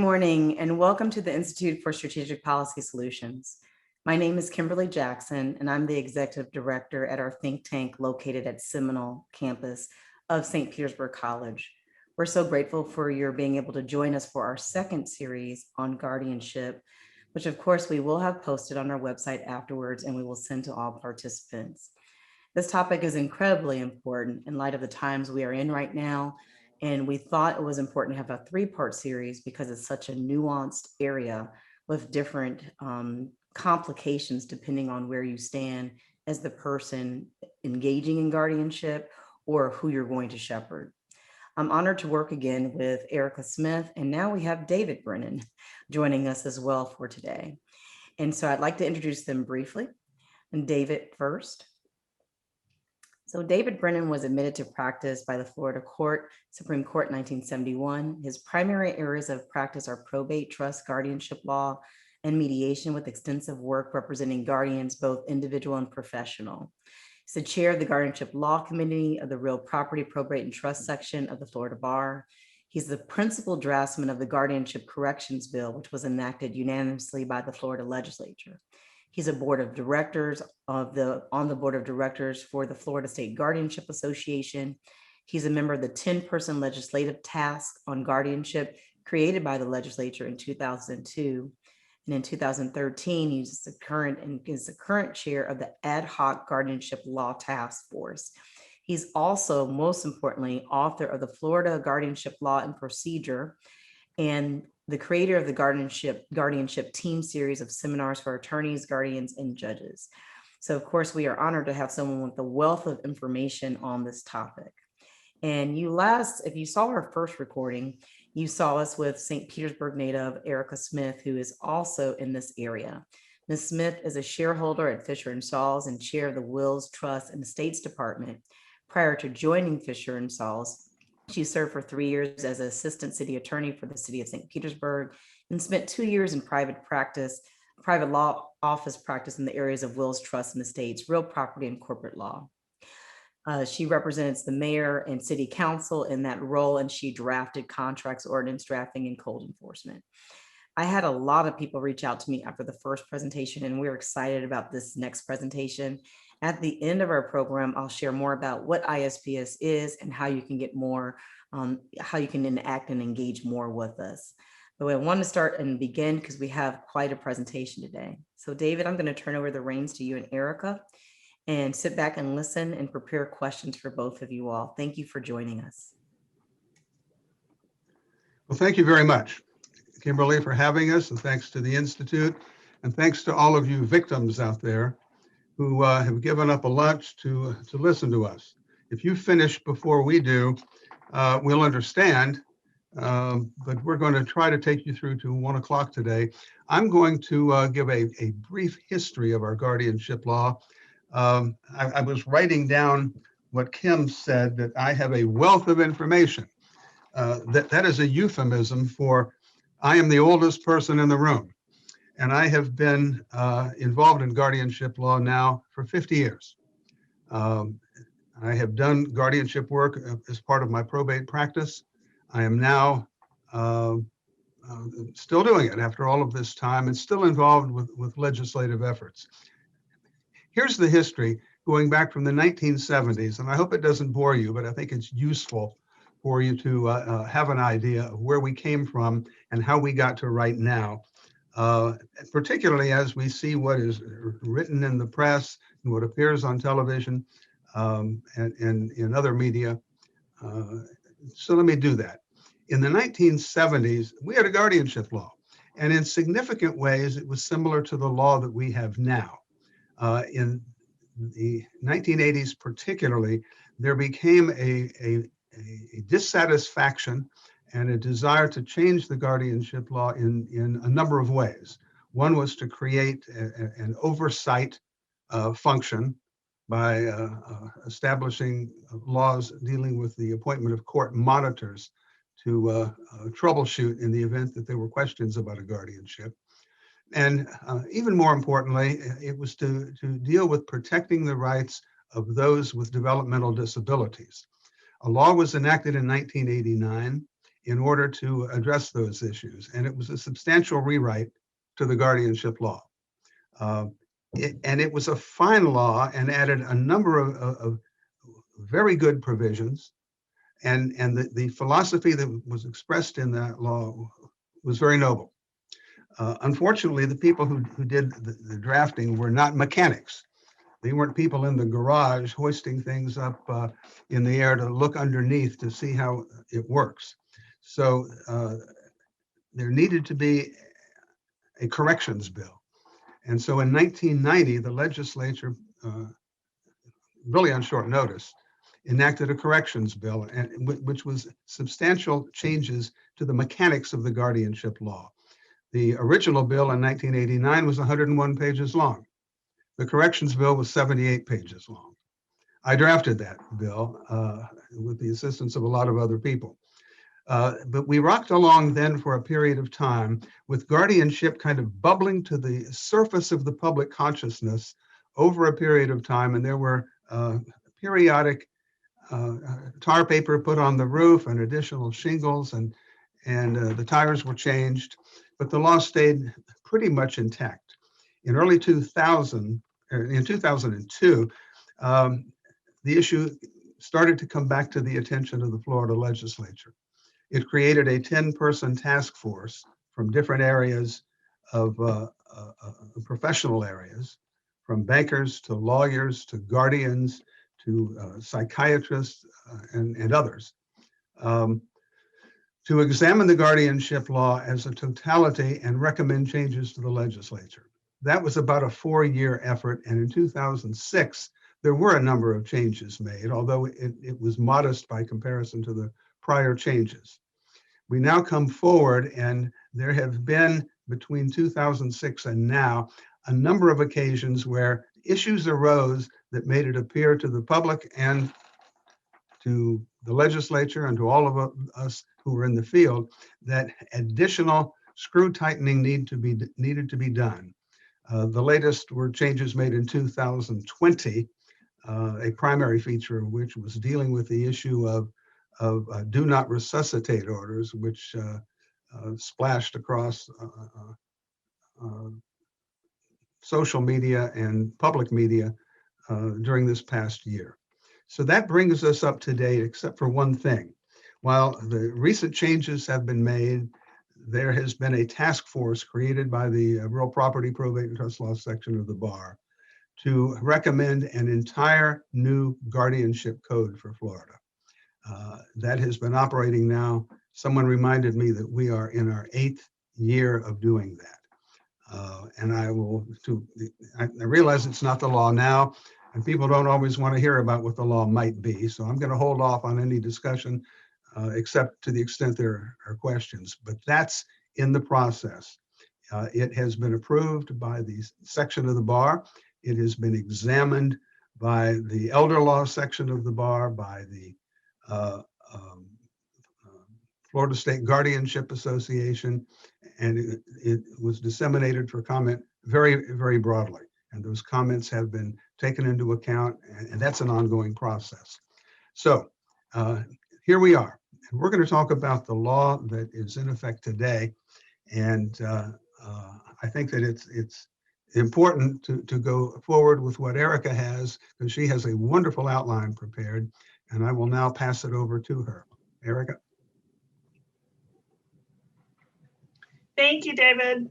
morning and welcome to the Institute for Strategic Policy Solutions. My name is Kimberly Jackson and I'm the Executive Director at our think tank located at Seminole campus of St. Petersburg College. We're so grateful for your being able to join us for our second series on guardianship, which of course we will have posted on our website afterwards and we will send to all participants. This topic is incredibly important in light of the times we are in right now, and we thought it was important to have a three-part series because it's such a nuanced area with different complications depending on where you stand as the person engaging in guardianship or who you're going to shepherd. I'm honored to work again with Erica Smith, and now we have David Brennan joining us as well for today. And so I'd like to introduce them briefly. And David first. So David Brennan was admitted to practice by the Florida Supreme Court in 1971. His primary areas of practice are probate, trust, guardianship law, and mediation, with extensive work representing guardians, both individual and professional. He's the chair of the Guardianship Law Committee of the Real Property, Probate, and Trust section of the Florida Bar. He's the principal draftsman of the Guardianship Corrections Bill, which was enacted unanimously by the Florida legislature. He's a board of directors on the board of directors for the Florida State Guardianship Association. He's a member of the 10-person legislative task on guardianship created by the legislature in 2002. And in 2013, he's the current chair of the Ad Hoc Guardianship Law Task Force. He's also, most importantly, author of the Florida Guardianship Law and Procedure and the creator of the Guardianship Team series of seminars for attorneys, guardians, and judges. So of course, we are honored to have someone with a wealth of information on this topic. And if you saw our first recording, you saw us with St. Petersburg native Erica Smith, who is also in this area. Ms. Smith is a shareholder at Fisher & Sauls and chair of the Wills, Trust, and Estates Department. Prior to joining Fisher & Sauls, she served for 3 years as an assistant city attorney for the city of St. Petersburg and spent 2 years in private law office practice in the areas of wills, trusts, and estates, real property, and corporate law. She represents the mayor and city council in that role, and she drafted contracts, ordinance drafting, and code enforcement. I had a lot of people reach out to me after the first presentation, and we're excited about this next presentation. At the end of our program, I'll share more about what ISPS is and how you can get more, how you can enact and engage more with us. But I want to start and begin because we have quite a presentation today. So David, I'm going to turn over the reins to you and Erica and sit back and listen and prepare questions for both of you all. Thank you for joining us. Well, thank you very much, Kimberly, for having us, and thanks to the Institute, and thanks to all of you victims out there who have given up a lunch to listen to us. If you finish before we do, we'll understand, but we're going to try to take you through to 1 o'clock today. I'm going to give a brief history of our guardianship law. I was writing down what Kim said, that I have a wealth of information. That is a euphemism for I am the oldest person in the room. And I have been involved in guardianship law now for 50 years. I have done guardianship work as part of my probate practice. I am now still doing it after all of this time and still involved with legislative efforts. Here's the history going back from the 1970s, and I hope it doesn't bore you, but I think it's useful for you to have an idea of where we came from and how we got to right now. Particularly as we see what is written in the press and what appears on television and in other media. So let me do that. In the 1970s, we had a guardianship law, and in significant ways, it was similar to the law that we have now. In the 1980s particularly, there became a dissatisfaction and a desire to change the guardianship law in a number of ways. One was to create an oversight function by establishing laws dealing with the appointment of court monitors to troubleshoot in the event that there were questions about a guardianship. And even more importantly, it was to deal with protecting the rights of those with developmental disabilities. A law was enacted in 1989. in order to address those issues. And it was a substantial rewrite to the guardianship law. And it was a fine law and added a number of very good provisions. And the philosophy that was expressed in that law was very noble. Unfortunately, the people who did the drafting were not mechanics. They weren't people in the garage hoisting things up in the air to look underneath to see how it works. So there needed to be a corrections bill. And so in 1990, the legislature, really on short notice, enacted a corrections bill, which was substantial changes to the mechanics of the guardianship law. The original bill in 1989 was 101 pages long. The corrections bill was 78 pages long. I drafted that bill with the assistance of a lot of other people. But we rocked along then for a period of time with guardianship kind of bubbling to the surface of the public consciousness over a period of time. And there were periodic tar paper put on the roof and additional shingles, and the tires were changed, but the law stayed pretty much intact. In early 2000, in 2002, the issue started to come back to the attention of the Florida legislature. It created a 10-person task force from different areas of professional areas, from bankers to lawyers to guardians to psychiatrists and others, to examine the guardianship law as a totality and recommend changes to the legislature. That was about a 4-year effort, and in 2006, there were a number of changes made, although it was modest by comparison to the prior changes. We now come forward, and there have been, between 2006 and now, a number of occasions where issues arose that made it appear to the public and to the legislature and to all of us who were in the field that additional screw tightening needed to be done. The latest were changes made in 2020, a primary feature of which was dealing with the issue of do not resuscitate orders, which splashed across social media and public media during this past year. So that brings us up to date, except for one thing. While the recent changes have been made, there has been a task force created by the Real Property Probate and Trust Law section of the bar to recommend an entire new guardianship code for Florida. That has been operating now. Someone reminded me that we are in our 8th year of doing that. And I realize it's not the law now, and people don't always want to hear about what the law might be. So I'm going to hold off on any discussion, except to the extent there are questions. But that's in the process. It has been approved by the section of the bar. It has been examined by the elder law section of the bar, by the Florida State Guardianship Association, and it was disseminated for comment very, very broadly. And those comments have been taken into account, and that's an ongoing process. So here we are. And we're going to talk about the law that is in effect today. And I think that it's important to go forward with what Erica has, because she has a wonderful outline prepared. And I will now pass it over to her. Erica. Thank you, David.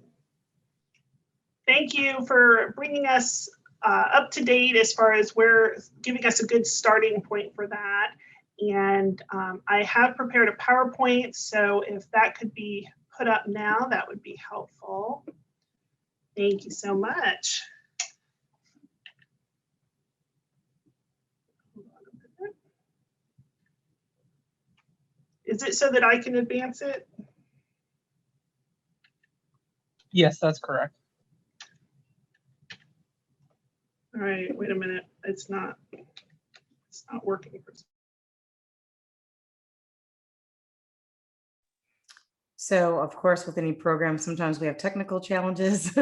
Thank you for bringing us up to date as far as giving us a good starting point for that. And I have prepared a PowerPoint, so if that could be put up now, that would be helpful. Thank you so much. Is it so that I can advance it? Yes, that's correct. All right, wait a minute. It's not working. So of course, with any program, sometimes we have technical challenges.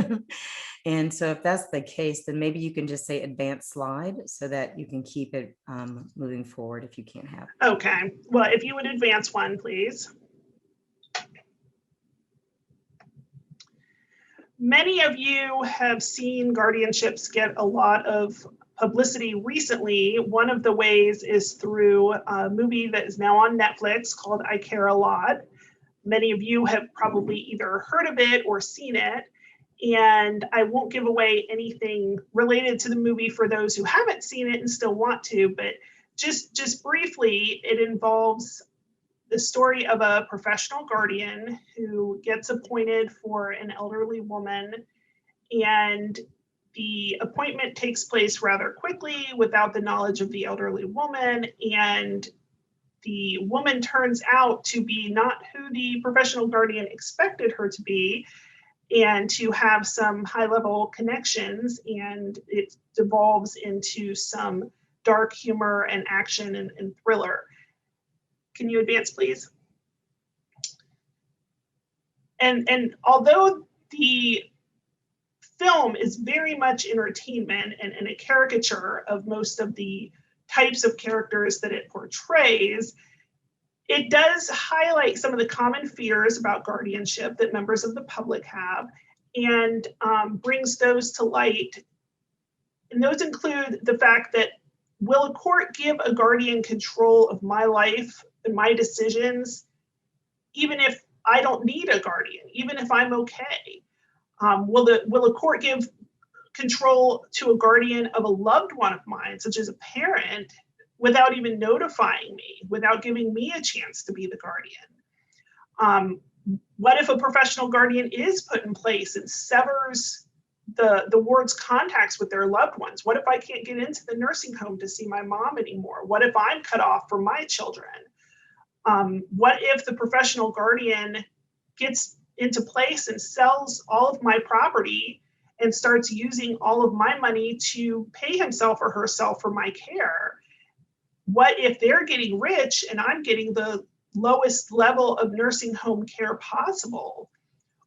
And so if that's the case, then maybe you can just say advanced slide so that you can keep it moving forward if you can't have it. Okay, well, if you would advance one, please. Many of you have seen guardianships get a lot of publicity recently. One of the ways is through a movie that is now on Netflix called I Care a Lot. Many of you have probably either heard of it or seen it. And I won't give away anything related to the movie for those who haven't seen it and still want to, but just briefly, it involves the story of a professional guardian who gets appointed for an elderly woman, and the appointment takes place rather quickly without the knowledge of the elderly woman, and the woman turns out to be not who the professional guardian expected her to be, and to have some high-level connections, and it devolves into some dark humor and action and thriller. Can you advance, please? And although the film is very much entertainment and a caricature of most of the types of characters that it portrays, it does highlight some of the common fears about guardianship that members of the public have, and brings those to light. And those include the fact that, will a court give a guardian control of my life and my decisions, even if I don't need a guardian, even if I'm okay? Will a court give control to a guardian of a loved one of mine, such as a parent, without even notifying me, without giving me a chance to be the guardian? What if a professional guardian is put in place and severs the ward's contacts with their loved ones? What if I can't get into the nursing home to see my mom anymore? What if I'm cut off from my children? What if the professional guardian gets into place and sells all of my property and starts using all of my money to pay himself or herself for my care? What if they're getting rich and I'm getting the lowest level of nursing home care possible?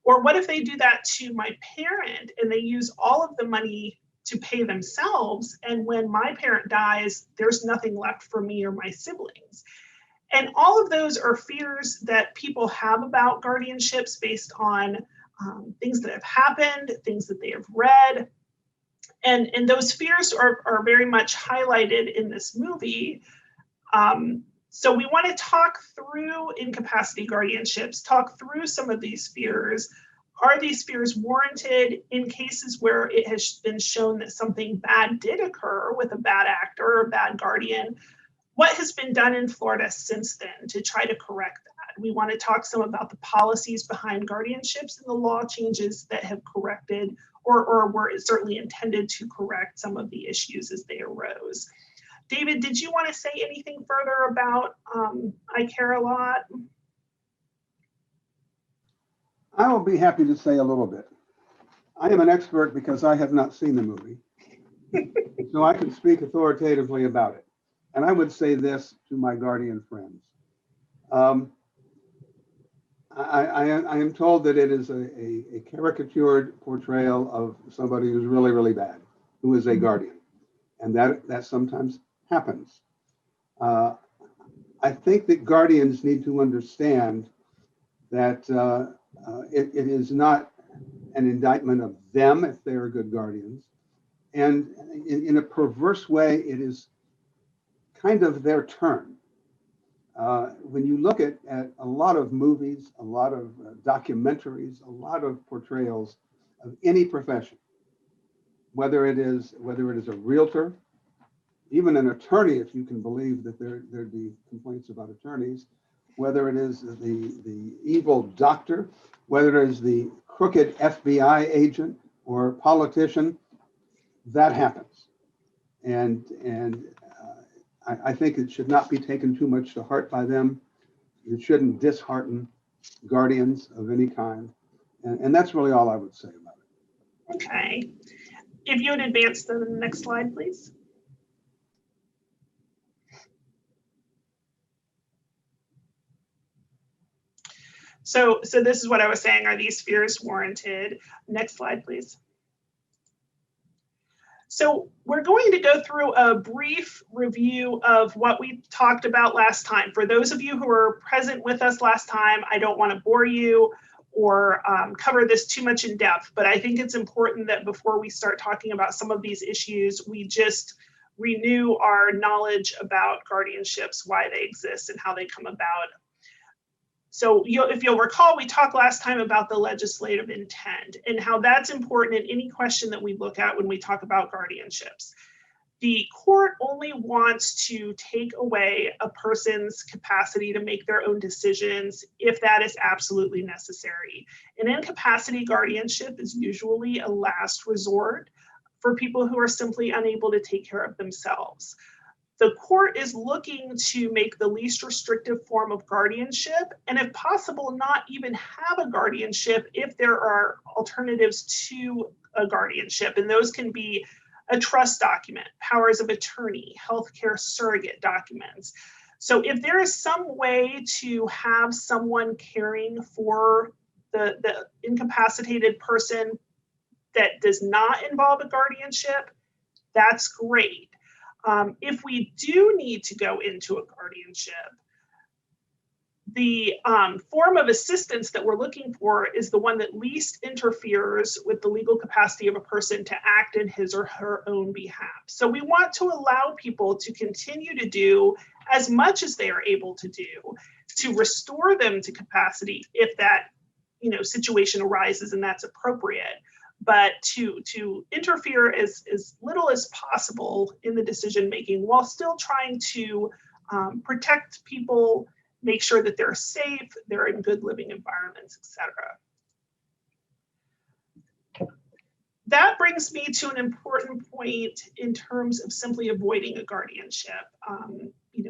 Or what if they do that to my parent and they use all of the money to pay themselves, and when my parent dies, there's nothing left for me or my siblings? And all of those are fears that people have about guardianships based on things that have happened, things that they have read. And those fears are very much highlighted in this movie. So we want to talk through incapacity guardianships, talk through some of these fears. Are these fears warranted in cases where it has been shown that something bad did occur with a bad actor or a bad guardian? What has been done in Florida since then to try to correct that? We want to talk some about the policies behind guardianships and the law changes that have corrected or were certainly intended to correct some of the issues as they arose. David, did you want to say anything further about I Care a Lot? I will be happy to say a little bit. I am an expert because I have not seen the movie, so I can speak authoritatively about it. And I would say this to my guardian friends. I am told that it is a caricatured portrayal of somebody who's really, really bad, who is a guardian. And that sometimes happens. I think that guardians need to understand that it is not an indictment of them if they are good guardians. And in a perverse way, it is kind of their turn. When you look at a lot of movies, a lot of documentaries, a lot of portrayals of any profession, whether it is a realtor, even an attorney, if you can believe that there'd be complaints about attorneys, whether it is the evil doctor, whether it is the crooked FBI agent or politician, that happens. And I think it should not be taken too much to heart by them. It shouldn't dishearten guardians of any kind. And that's really all I would say about it. Okay. If you would advance to the next slide, please. So this is what I was saying. Are these fears warranted? Next slide, please. So we're going to go through a brief review of what we talked about last time. For those of you who were present with us last time, I don't want to bore you or cover this too much in depth, but I think it's important that before we start talking about some of these issues, we just renew our knowledge about guardianships, why they exist and how they come about. So if you'll recall, we talked last time about the legislative intent and how that's important in any question that we look at when we talk about guardianships. The court only wants to take away a person's capacity to make their own decisions if that is absolutely necessary. An incapacity guardianship is usually a last resort for people who are simply unable to take care of themselves. The court is looking to make the least restrictive form of guardianship, and if possible, not even have a guardianship if there are alternatives to a guardianship. And those can be a trust document, powers of attorney, healthcare surrogate documents. So if there is some way to have someone caring for the incapacitated person that does not involve a guardianship, that's great. If we do need to go into a guardianship, the form of assistance that we're looking for is the one that least interferes with the legal capacity of a person to act in his or her own behalf. So we want to allow people to continue to do as much as they are able to do to restore them to capacity if that situation arises and that's appropriate, but to interfere as little as possible in the decision making while still trying to protect people, make sure that they're safe, they're in good living environments, etc. That brings me to an important point in terms of simply avoiding a guardianship.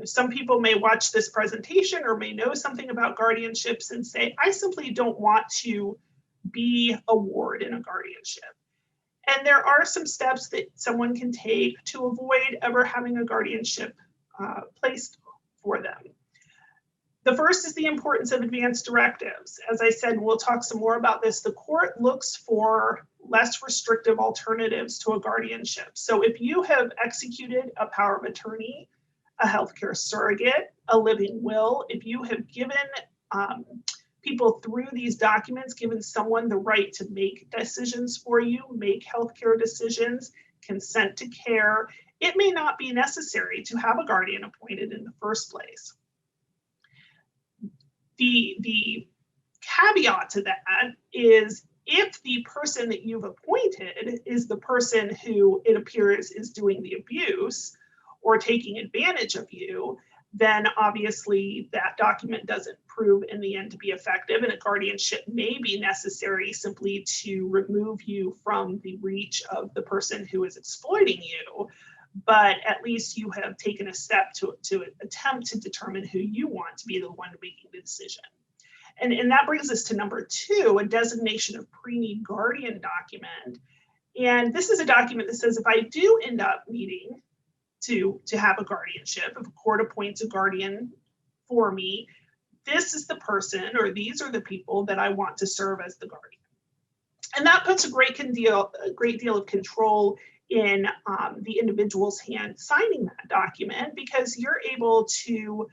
Some people may watch this presentation or may know something about guardianships and say, I simply don't want to be a ward in a guardianship. And there are some steps that someone can take to avoid ever having a guardianship placed for them. The first is the importance of advance directives. As I said, we'll talk some more about this. The court looks for less restrictive alternatives to a guardianship. So if you have executed a power of attorney, a healthcare surrogate, a living will, if you have given people through these documents, given someone the right to make decisions for you, make healthcare decisions, consent to care, it may not be necessary to have a guardian appointed in the first place. The caveat to that is if the person that you've appointed is the person who it appears is doing the abuse or taking advantage of you, then obviously that document doesn't prove in the end to be effective, and a guardianship may be necessary simply to remove you from the reach of the person who is exploiting you. But at least you have taken a step to attempt to determine who you want to be the one making the decision. And that brings us to number 2, a designation of preneed guardian document. And this is a document that says if I do end up needing to have a guardianship, if a court appoints a guardian for me, this is the person or these are the people that I want to serve as the guardian. And that puts a great deal of control in the individual's hand signing that document, because you're able to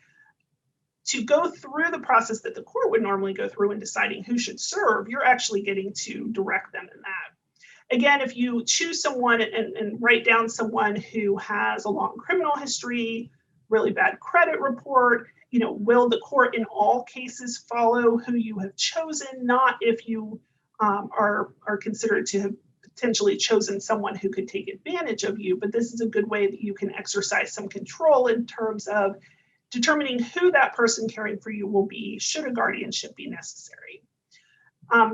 go through the process that the court would normally go through in deciding who should serve. You're actually getting to direct them in that. Again, if you choose someone and write down someone who has a long criminal history, really bad credit report, will the court in all cases follow who you have chosen? Not if you are considered to have potentially chosen someone who could take advantage of you, but this is a good way that you can exercise some control in terms of determining who that person caring for you will be should a guardianship be necessary.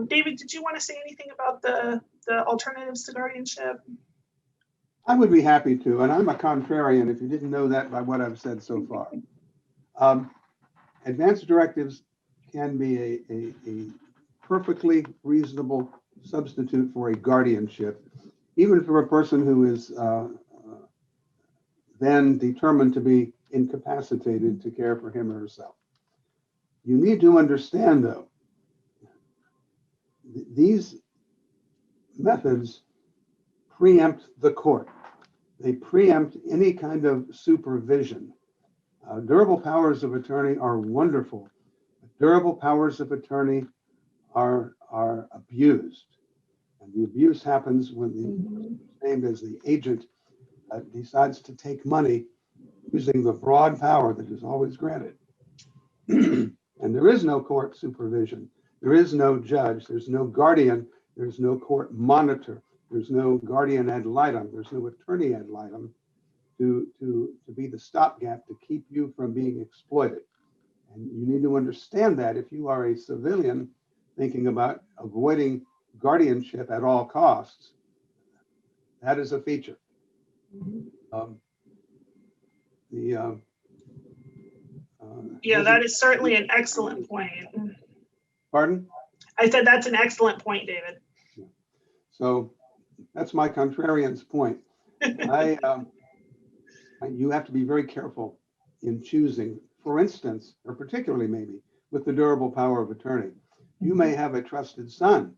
David, did you want to say anything about the alternatives to guardianship? I would be happy to, and I'm a contrarian if you didn't know that by what I've said so far. Advance directives can be a perfectly reasonable substitute for a guardianship, even for a person who is then determined to be incapacitated to care for him or herself. You need to understand, though, these methods preempt the court. They preempt any kind of supervision. Durable powers of attorney are wonderful. Durable powers of attorney are abused. And the abuse happens when the named as the agent decides to take money using the broad power that is always granted. And there is no court supervision. There is no judge. There's no guardian. There's no court monitor. There's no guardian ad litem. There's no attorney ad litem to be the stopgap to keep you from being exploited. And you need to understand that if you are a civilian thinking about avoiding guardianship at all costs, that is a feature. Yeah, that is certainly an excellent point. Pardon? I said that's an excellent point, David. So that's my contrarian's point. You have to be very careful in choosing, for instance, or particularly maybe with the durable power of attorney. You may have a trusted son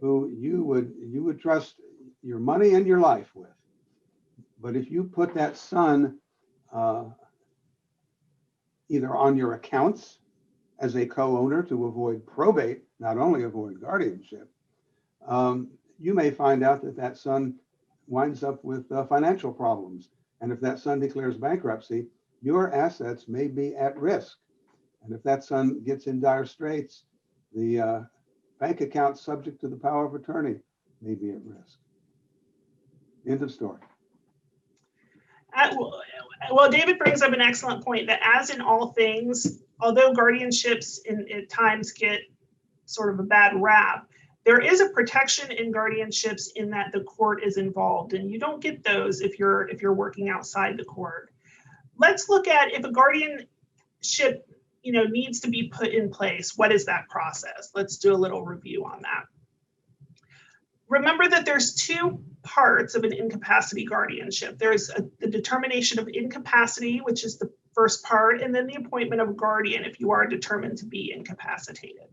who you would trust your money and your life with. But if you put that son either on your accounts as a co-owner to avoid probate, not only avoid guardianship, you may find out that that son winds up with financial problems. And if that son declares bankruptcy, your assets may be at risk. And if that son gets in dire straits, the bank account subject to the power of attorney may be at risk. End of story. Well, David brings up an excellent point that as in all things, although guardianships at times get sort of a bad rap, there is a protection in guardianships in that the court is involved, and you don't get those if you're working outside the court. Let's look at if a guardianship, needs to be put in place. What is that process? Let's do a little review on that. Remember that there's two parts of an incapacity guardianship. There's the determination of incapacity, which is the first part, and then the appointment of a guardian if you are determined to be incapacitated.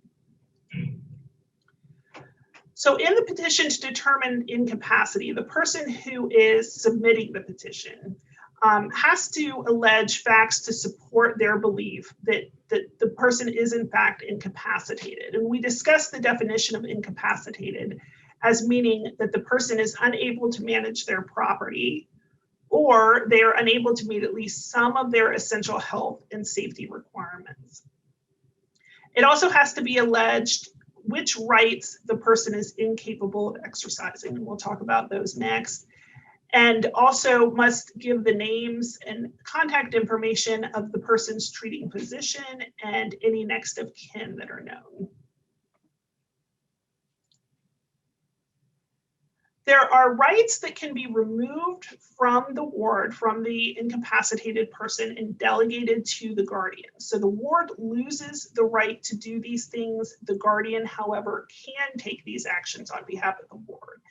So in the petition to determine incapacity, the person who is submitting the petition has to allege facts to support their belief that the person is in fact incapacitated. And we discussed the definition of incapacitated as meaning that the person is unable to manage their property, or they are unable to meet at least some of their essential health and safety requirements. It also has to be alleged which rights the person is incapable of exercising, and we'll talk about those next. And also must give the names and contact information of the person's treating physician and any next of kin that are known. There are rights that can be removed from the ward, from the incapacitated person, and delegated to the guardian. So the ward loses the right to do these things. The guardian, however, can take these actions on behalf of the ward.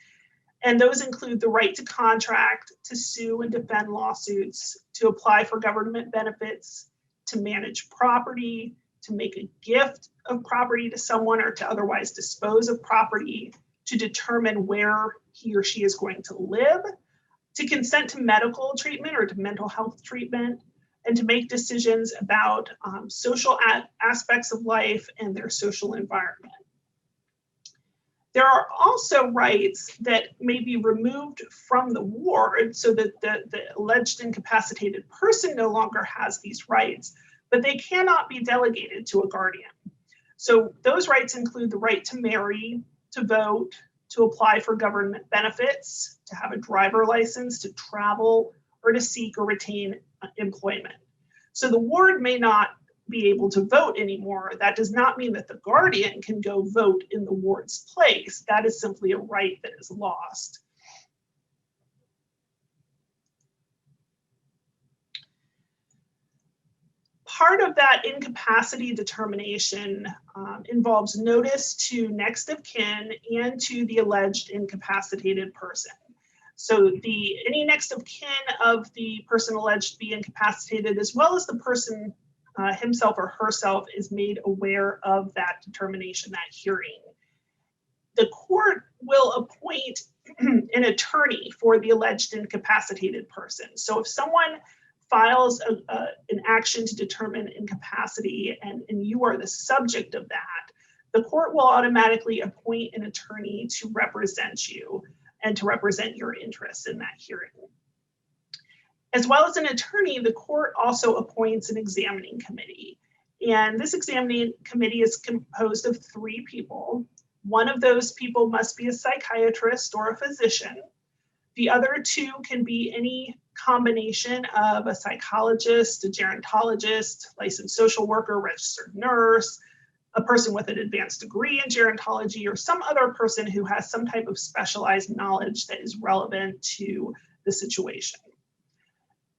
And those include the right to contract, to sue and defend lawsuits, to apply for government benefits, to manage property, to make a gift of property to someone, or to otherwise dispose of property, to determine where he or she is going to live, to consent to medical treatment or to mental health treatment, and to make decisions about social aspects of life and their social environment. There are also rights that may be removed from the ward so that the alleged incapacitated person no longer has these rights, but they cannot be delegated to a guardian. So those rights include the right to marry, to vote, to apply for government benefits, to have a driver license, to travel, or to seek or retain employment. So the ward may not be able to vote anymore. That does not mean that the guardian can go vote in the ward's place. That is simply a right that is lost. Part of that incapacity determination involves notice to next of kin and to the alleged incapacitated person. So any next of kin of the person alleged to be incapacitated, as well as the person himself or herself, is made aware of that determination, that hearing. The court will appoint an attorney for the alleged incapacitated person. So if someone files an action to determine incapacity and you are the subject of that, the court will automatically appoint an attorney to represent you and to represent your interests in that hearing. As well as an attorney, the court also appoints an examining committee. And this examining committee is composed of 3 people. One of those people must be a psychiatrist or a physician. The other 2 can be any combination of a psychologist, a gerontologist, licensed social worker, registered nurse, a person with an advanced degree in gerontology, or some other person who has some type of specialized knowledge that is relevant to the situation.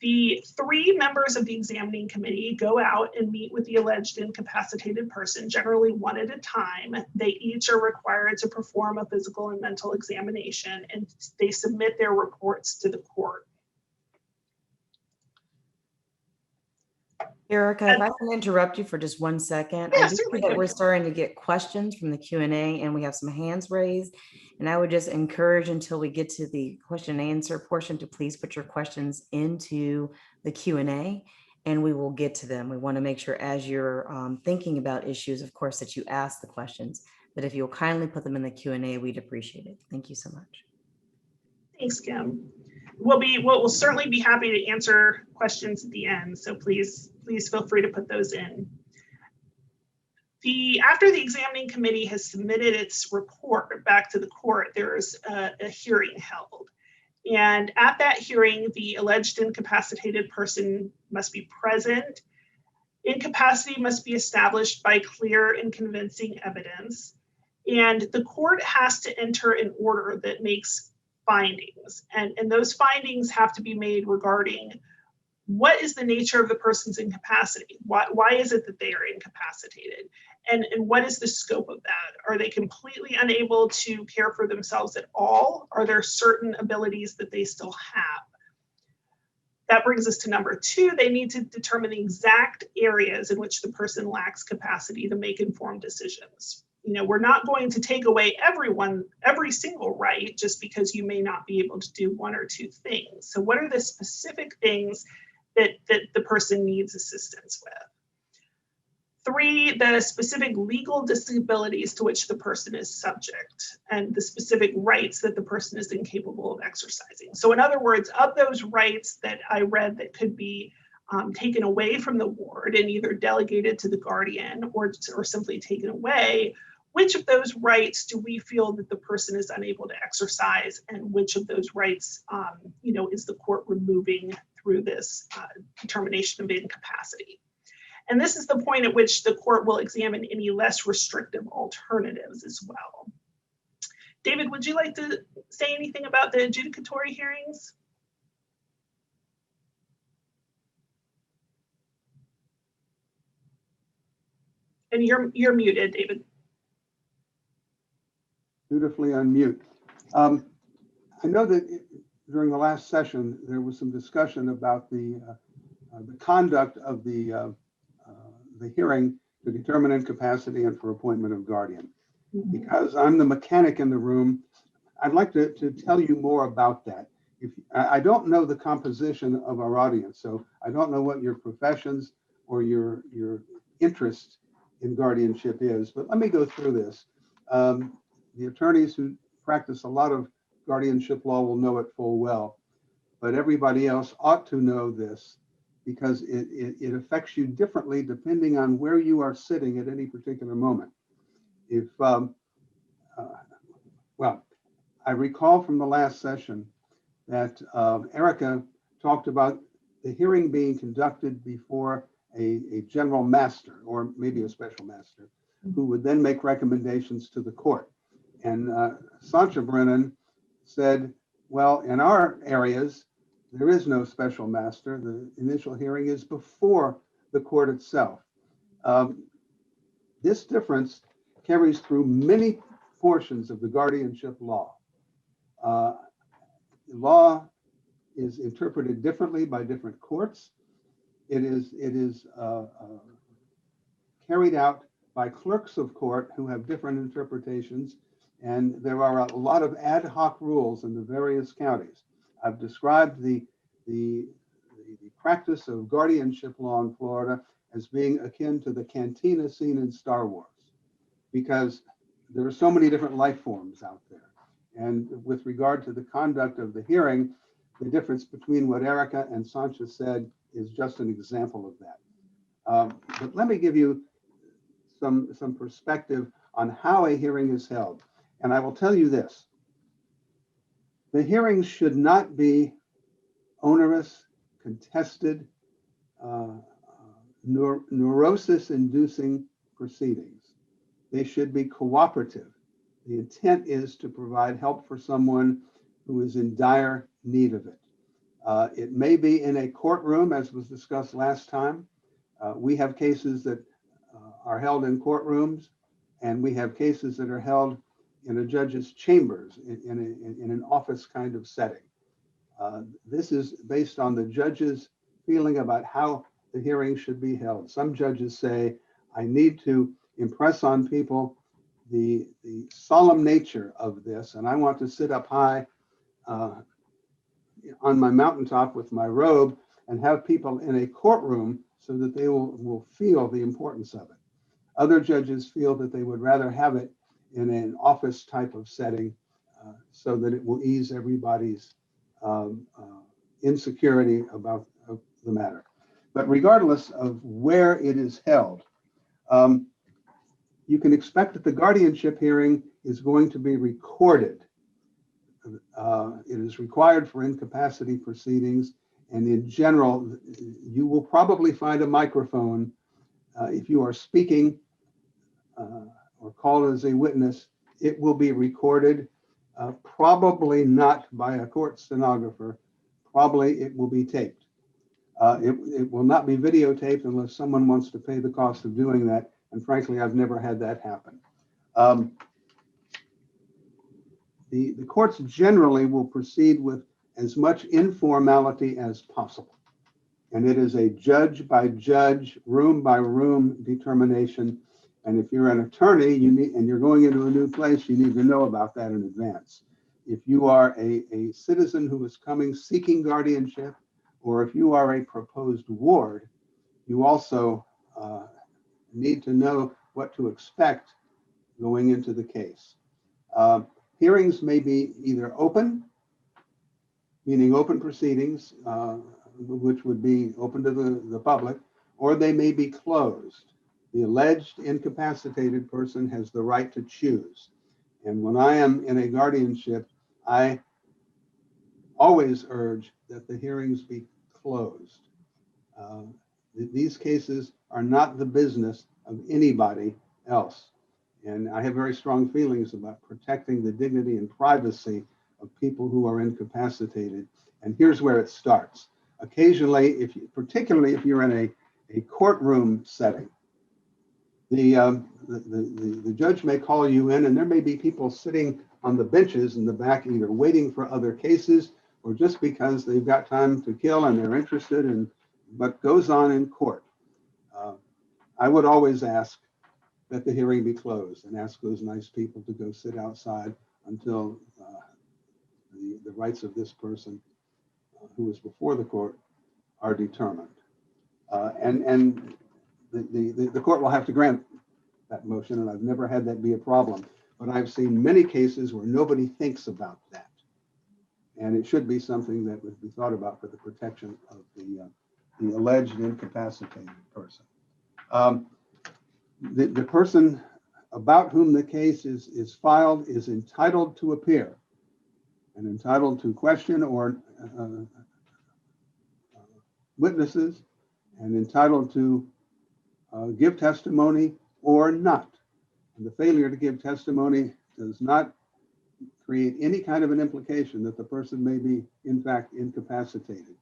The 3 members of the examining committee go out and meet with the alleged incapacitated person, generally 1 at a time. They each are required to perform a physical and mental examination, and they submit their reports to the court. Erica, if I can interrupt you for just 1 second. Yeah, I do see certainly. that we're starting to get questions from the Q&A, and we have some hands raised. And I would just encourage, until we get to the question and answer portion, to please put your questions into the Q&A, and we will get to them. We want to make sure, as you're thinking about issues, of course, that you ask the questions. But if you'll kindly put them in the Q&A, we'd appreciate it. Thank you so much. Thanks, Kim. We'll certainly be happy to answer questions at the end, so please feel free to put those in. After the examining committee has submitted its report back to the court, there's a hearing held. And at that hearing, the alleged incapacitated person must be present. Incapacity must be established by clear and convincing evidence. And the court has to enter an order that makes findings. And those findings have to be made regarding what is the nature of the person's incapacity? Why is it that they are incapacitated? And what is the scope of that? Are they completely unable to care for themselves at all? Are there certain abilities that they still have? That brings us to number 2. They need to determine the exact areas in which the person lacks capacity to make informed decisions. You know, we're not going to take away every single right just because you may not be able to do 1 or 2 things. So what are the specific things that the person needs assistance with? 3, the specific legal disabilities to which the person is subject and the specific rights that the person is incapable of exercising. So in other words, of those rights that I read that could be taken away from the ward and either delegated to the guardian or simply taken away, which of those rights do we feel that the person is unable to exercise, and which of those rights is the court removing through this determination of incapacity? And this is the point at which the court will examine any less restrictive alternatives as well. David, would you like to say anything about the adjudicatory hearings? And you're muted, David. Beautifully unmute. I know that during the last session, there was some discussion about the conduct of the hearing to determine incapacity and for appointment of guardian. Because I'm the mechanic in the room, I'd like to tell you more about that. I don't know the composition of our audience, so I don't know what your professions or your interest in guardianship is, but let me go through this. The attorneys who practice a lot of guardianship law will know it full well, but everybody else ought to know this because it affects you differently depending on where you are sitting at any particular moment. Well, I recall from the last session that Erica talked about the hearing being conducted before a general master or maybe a special master who would then make recommendations to the court. And Sancha Brennan said, well, in our areas, there is no special master. The initial hearing is before the court itself. This difference carries through many portions of the guardianship law. Law is interpreted differently by different courts. It is carried out by clerks of court who have different interpretations. And there are a lot of ad hoc rules in the various counties. I've described the practice of guardianship law in Florida as being akin to the cantina scene in Star Wars. because there are so many different life forms out there. And with regard to the conduct of the hearing, the difference between what Erica and Sancha said is just an example of that. But let me give you some perspective on how a hearing is held. And I will tell you this: the hearings should not be onerous, contested, neurosis-inducing proceedings. They should be cooperative. The intent is to provide help for someone who is in dire need of it. It may be in a courtroom, as was discussed last time. We have cases that are held in courtrooms, and we have cases that are held in a judge's chambers in an office kind of setting. This is based on the judge's feeling about how the hearing should be held. Some judges say, I need to impress on people the solemn nature of this, and I want to sit up high on my mountaintop with my robe and have people in a courtroom so that they will feel the importance of it. Other judges feel that they would rather have it in an office type of setting so that it will ease everybody's insecurity about the matter. But regardless of where it is held, you can expect that the guardianship hearing is going to be recorded. It is required for incapacity proceedings, and in general, you will probably find a microphone if you are speaking or called as a witness. It will be recorded, probably not by a court stenographer. Probably it will be taped. It will not be videotaped unless someone wants to pay the cost of doing that. And frankly, I've never had that happen. The courts generally will proceed with as much informality as possible. And it is a judge by judge, room by room determination. And if you're an attorney and you're going into a new place, you need to know about that in advance. If you are a citizen who is coming seeking guardianship, or if you are a proposed ward, you also need to know what to expect going into the case. Hearings may be either open, meaning open proceedings, which would be open to the public, or they may be closed. The alleged incapacitated person has the right to choose. And when I am in a guardianship, I always urge that the hearings be closed. These cases are not the business of anybody else. And I have very strong feelings about protecting the dignity and privacy of people who are incapacitated. And here's where it starts. Occasionally, particularly if you're in a courtroom setting, the judge may call you in, and there may be people sitting on the benches in the back, either waiting for other cases or just because they've got time to kill and they're interested in what goes on in court. I would always ask that the hearing be closed and ask those nice people to go sit outside until the rights of this person who is before the court are determined. And the court will have to grant that motion, and I've never had that be a problem. But I've seen many cases where nobody thinks about that. And it should be something that would be thought about for the protection of the alleged incapacitated person. The person about whom the case is filed is entitled to appear and entitled to question or witnesses, and entitled to give testimony or not. And the failure to give testimony does not create any kind of an implication that the person may be, in fact, incapacitated.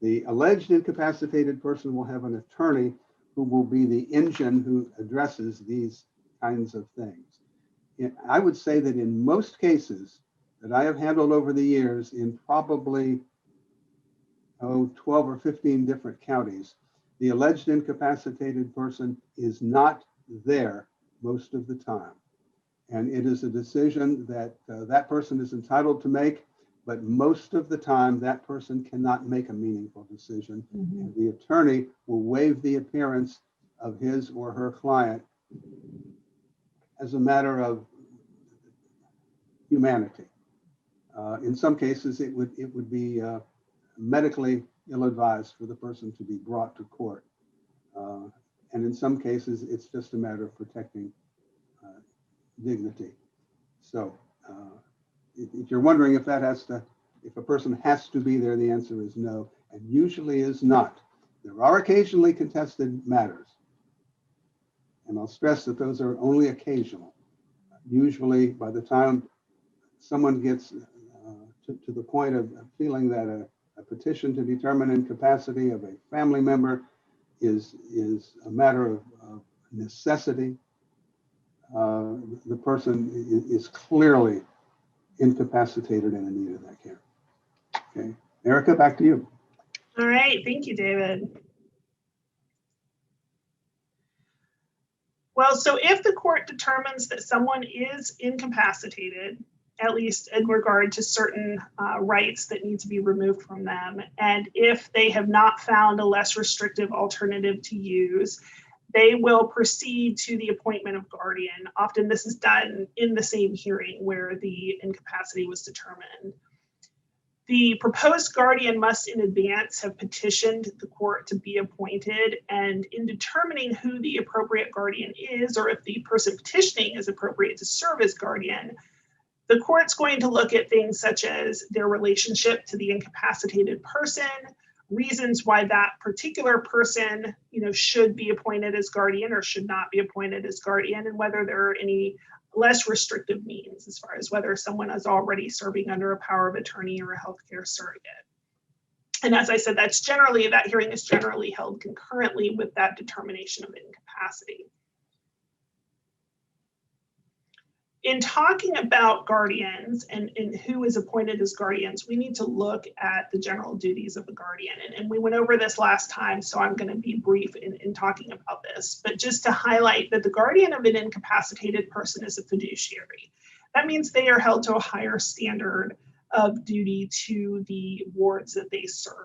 The alleged incapacitated person will have an attorney who will be the engine who addresses these kinds of things. I would say that in most cases that I have handled over the years, in probably 12 or 15 different counties, the alleged incapacitated person is not there most of the time. And it is a decision that that person is entitled to make, but most of the time that person cannot make a meaningful decision. Mm-hmm. And the attorney will waive the appearance of his or her client as a matter of humanity. In some cases, it would be medically ill-advised for the person to be brought to court. And in some cases, it's just a matter of protecting dignity. So if you're wondering if a person has to be there, the answer is no, and usually is not. There are occasionally contested matters, and I'll stress that those are only occasional. Usually, by the time someone gets to the point of feeling that a petition to determine incapacity of a family member is a matter of necessity, the person is clearly incapacitated and in need of that care. Okay, Erica, back to you. All right, thank you, David. Well, so if the court determines that someone is incapacitated, at least in regard to certain rights that need to be removed from them, and if they have not found a less restrictive alternative to use, they will proceed to the appointment of guardian. Often this is done in the same hearing where the incapacity was determined. The proposed guardian must in advance have petitioned the court to be appointed, and in determining who the appropriate guardian is, or if the person petitioning is appropriate to serve as guardian, the court's going to look at things such as their relationship to the incapacitated person, reasons why that particular person, should be appointed as guardian or should not be appointed as guardian, and whether there are any less restrictive means as far as whether someone is already serving under a power of attorney or a healthcare surrogate. And as I said, that hearing is generally held concurrently with that determination of incapacity. In talking about guardians and who is appointed as guardians, we need to look at the general duties of a guardian. And we went over this last time, so I'm going to be brief in talking about this. But just to highlight that the guardian of an incapacitated person is a fiduciary. That means they are held to a higher standard of duty to the wards that they serve.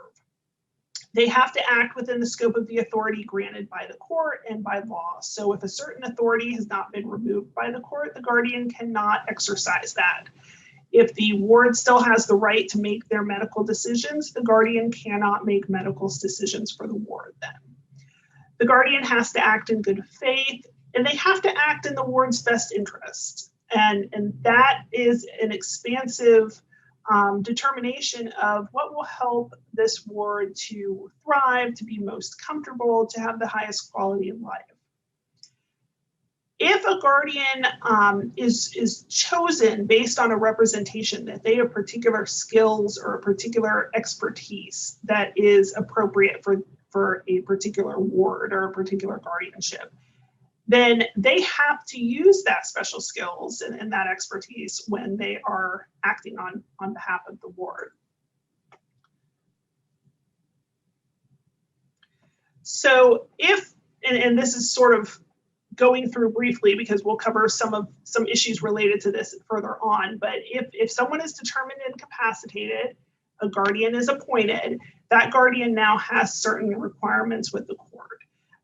They have to act within the scope of the authority granted by the court and by law. So if a certain authority has not been removed by the court, the guardian cannot exercise that. If the ward still has the right to make their medical decisions, the guardian cannot make medical decisions for the ward then. The guardian has to act in good faith, and they have to act in the ward's best interest. And that is an expansive determination of what will help this ward to thrive, to be most comfortable, to have the highest quality of life. If a guardian is chosen based on a representation that they have particular skills or a particular expertise that is appropriate for a particular ward or a particular guardianship, then they have to use that special skills and that expertise when they are acting on behalf of the ward. So if, and this is sort of going through briefly because we'll cover some issues related to this further on, but if someone is determined incapacitated, a guardian is appointed, that guardian now has certain requirements with the court.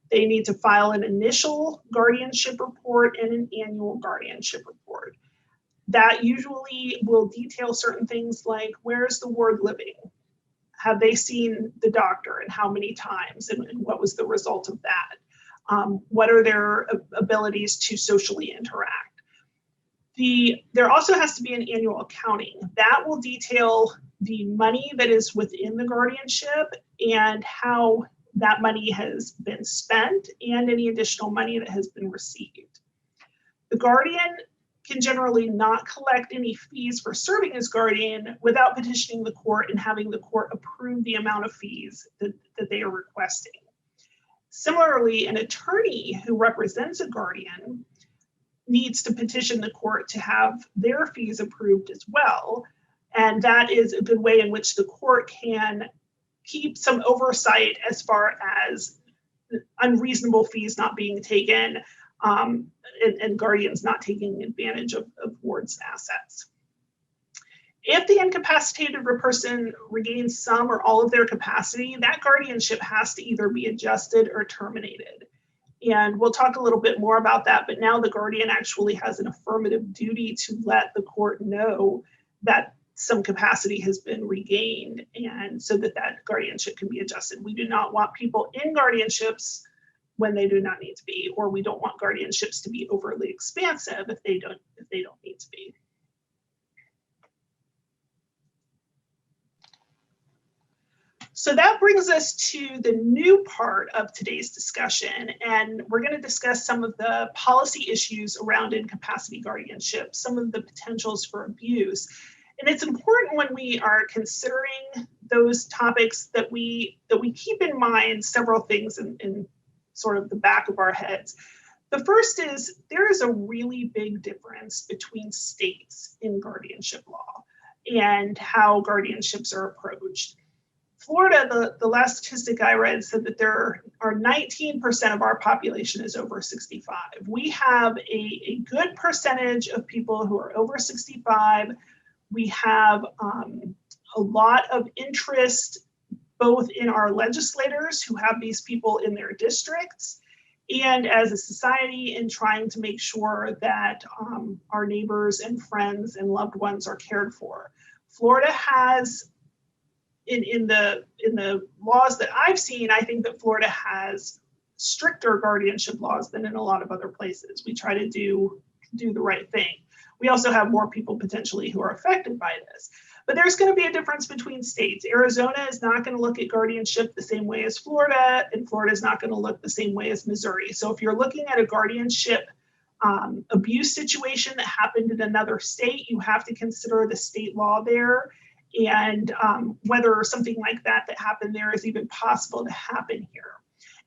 They need to file an initial guardianship report and an annual guardianship report. That usually will detail certain things like, where is the ward living? Have they seen the doctor and how many times, and what was the result of that? What are their abilities to socially interact? There also has to be an annual accounting. That will detail the money that is within the guardianship and how that money has been spent and any additional money that has been received. The guardian can generally not collect any fees for serving as guardian without petitioning the court and having the court approve the amount of fees that they are requesting. Similarly, an attorney who represents a guardian needs to petition the court to have their fees approved as well. And that is a good way in which the court can keep some oversight as far as unreasonable fees not being taken and guardians not taking advantage of wards' assets. If the incapacitated person regains some or all of their capacity, that guardianship has to either be adjusted or terminated. And we'll talk a little bit more about that, but now the guardian actually has an affirmative duty to let the court know that some capacity has been regained, and so that that guardianship can be adjusted. We do not want people in guardianships when they do not need to be, or we don't want guardianships to be overly expansive if they don't need to be. So that brings us to the new part of today's discussion, and we're going to discuss some of the policy issues around incapacity guardianship, some of the potentials for abuse. And it's important when we are considering those topics that we keep in mind several things in sort of the back of our heads. The first is there is a really big difference between states in guardianship law and how guardianships are approached. Florida, the last statistic I read said that there are 19% of our population is over 65. We have a good percentage of people who are over 65. We have a lot of interest both in our legislators who have these people in their districts and as a society in trying to make sure that our neighbors and friends and loved ones are cared for. Florida has, in the laws that I've seen, I think that Florida has stricter guardianship laws than in a lot of other places. We try to do the right thing. We also have more people potentially who are affected by this. But there's going to be a difference between states. Arizona is not going to look at guardianship the same way as Florida, and Florida is not going to look the same way as Missouri. So if you're looking at a guardianship abuse situation that happened in another state, you have to consider the state law there and whether something like that happened there is even possible to happen here.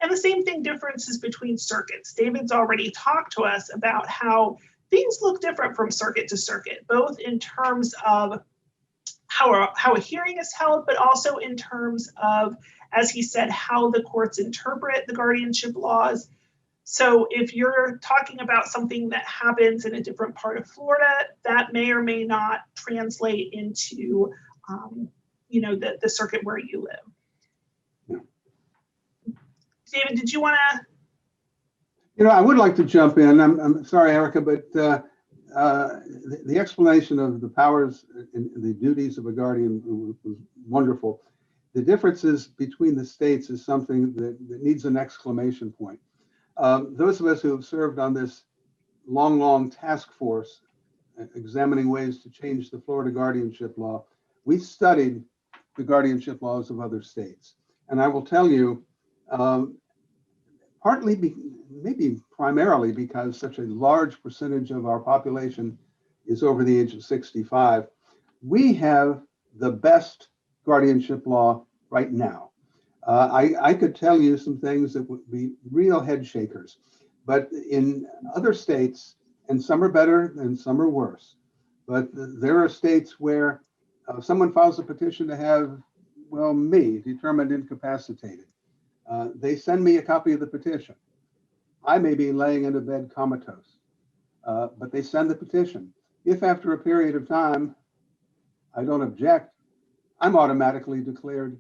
And the same thing, differences between circuits. David's already talked to us about how things look different from circuit to circuit, both in terms of how a hearing is held, but also in terms of, as he said, how the courts interpret the guardianship laws. So if you're talking about something that happens in a different part of Florida, that may or may not translate into the circuit where you live. David, did you want to? I would like to jump in. I'm sorry, Erica, but the explanation of the powers and the duties of a guardian was wonderful. The differences between the states is something that needs an exclamation point. Those of us who have served on this long task force examining ways to change the Florida guardianship law, we studied the guardianship laws of other states. And I will tell you, maybe primarily because such a large percentage of our population is over the age of 65, we have the best guardianship law right now. I could tell you some things that would be real head shakers, but in other states, and some are better and some are worse, but there are states where someone files a petition to have, me determined incapacitated. They send me a copy of the petition. I may be laying in a bed comatose, but they send the petition. If after a period of time I don't object, I'm automatically declared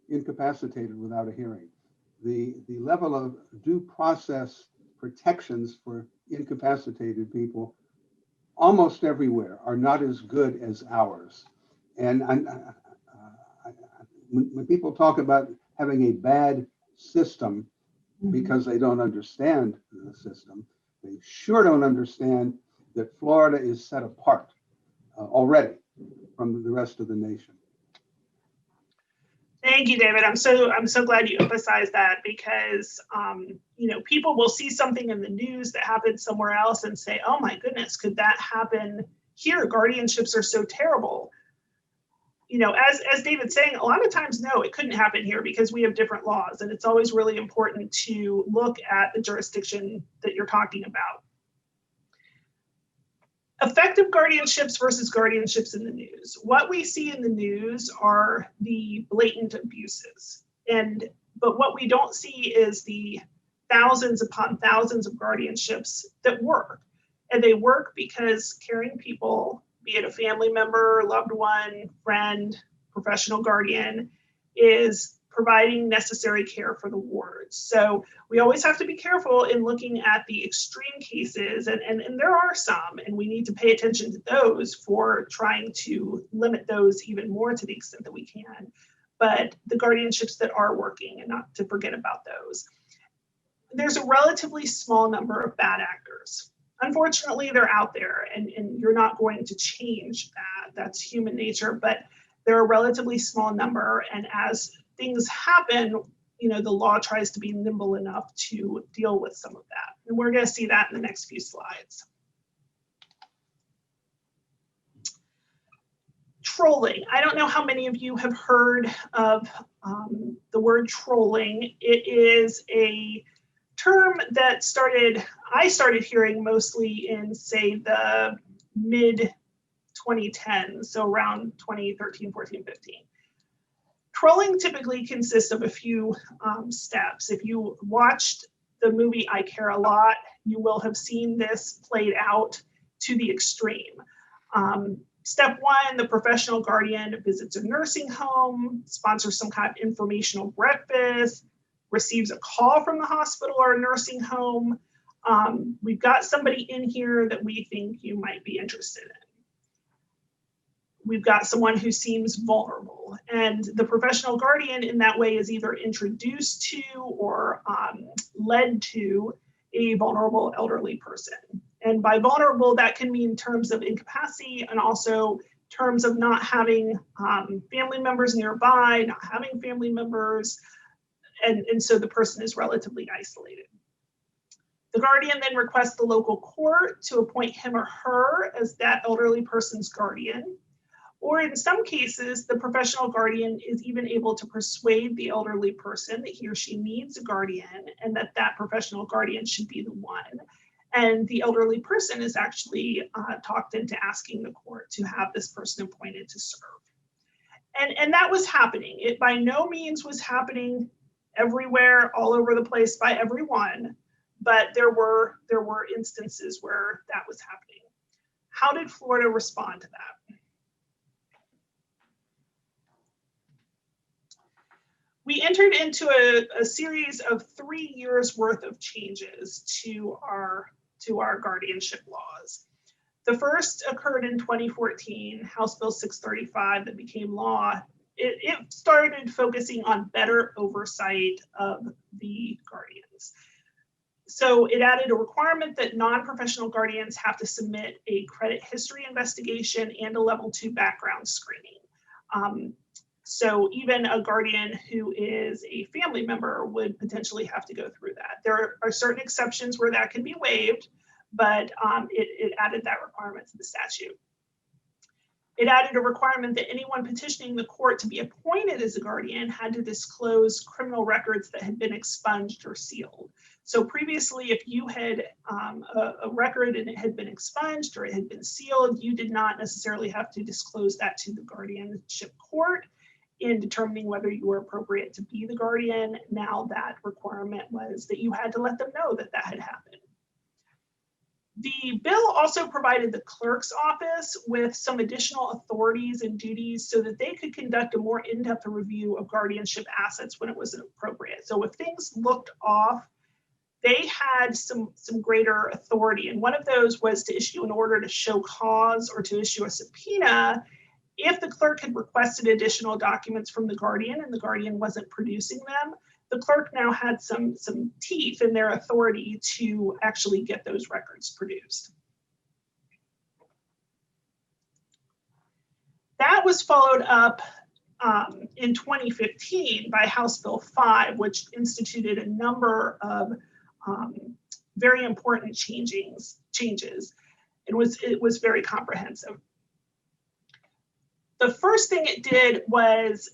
incapacitated without a hearing. The level of due process protections for incapacitated people almost everywhere are not as good as ours. And when people talk about having a bad system because they don't understand the system, they sure don't understand that Florida is set apart already from the rest of the nation. Thank you, David. I'm so glad you emphasized that because people will see something in the news that happened somewhere else and say, "Oh my goodness, could that happen here? Guardianships are so terrible." As David's saying, a lot of times, no, it couldn't happen here because we have different laws, and it's always really important to look at the jurisdiction that you're talking about. Effective guardianships versus guardianships in the news. What we see in the news are the blatant abuses, but what we don't see is the thousands upon thousands of guardianships that work, and they work because caring people, be it a family member, loved one, friend, professional guardian, is providing necessary care for the wards. So we always have to be careful in looking at the extreme cases, and there are some, and we need to pay attention to those for trying to limit those even more to the extent that we can. But the guardianships that are working, and not to forget about those. There's a relatively small number of bad actors. Unfortunately, they're out there, and you're not going to change that. That's human nature, but they're a relatively small number, and as things happen, you know, the law tries to be nimble enough to deal with some of that. And we're going to see that in the next few slides. Trolling. I don't know how many of you have heard of the word trolling. It is a term that I started hearing mostly in, say, the mid 2010s, so around 2013, 14, 15. Trolling typically consists of a few steps. If you watched the movie I Care a Lot, you will have seen this played out to the extreme. Step one, the professional guardian visits a nursing home, sponsors some kind of informational breakfast, receives a call from the hospital or a nursing home. We've got somebody in here that we think you might be interested in. We've got someone who seems vulnerable, and the professional guardian in that way is either introduced to or led to a vulnerable elderly person. And by vulnerable, that can mean terms of incapacity and also terms of not having family members nearby, not having family members, and so the person is relatively isolated. The guardian then requests the local court to appoint him or her as that elderly person's guardian. Or in some cases, the professional guardian is even able to persuade the elderly person that he or she needs a guardian and that that professional guardian should be the one. And the elderly person is actually talked into asking the court to have this person appointed to serve. And that was happening. It by no means was happening everywhere, all over the place by everyone, but there were instances where that was happening. How did Florida respond to that? We entered into a series of 3 years worth of changes to our guardianship laws. The first occurred in 2014, House Bill 635 that became law. It started focusing on better oversight of the guardians. So it added a requirement that non-professional guardians have to submit a credit history investigation and a level 2 background screening. So even a guardian who is a family member would potentially have to go through that. There are certain exceptions where that can be waived, but it added that requirement to the statute. It added a requirement that anyone petitioning the court to be appointed as a guardian had to disclose criminal records that had been expunged or sealed. So previously, if you had a record and it had been expunged or it had been sealed, you did not necessarily have to disclose that to the guardianship court in determining whether you were appropriate to be the guardian. Now that requirement was that you had to let them know that that had happened. The bill also provided the clerk's office with some additional authorities and duties so that they could conduct a more in-depth review of guardianship assets when it was appropriate. So if things looked off, they had some greater authority. And one of those was to issue an order to show cause or to issue a subpoena if the clerk had requested additional documents from the guardian and the guardian wasn't producing them. The clerk now had some teeth in their authority to actually get those records produced. That was followed up in 2015 by House Bill 5, which instituted a number of very important changes. It was very comprehensive. The first thing it did was,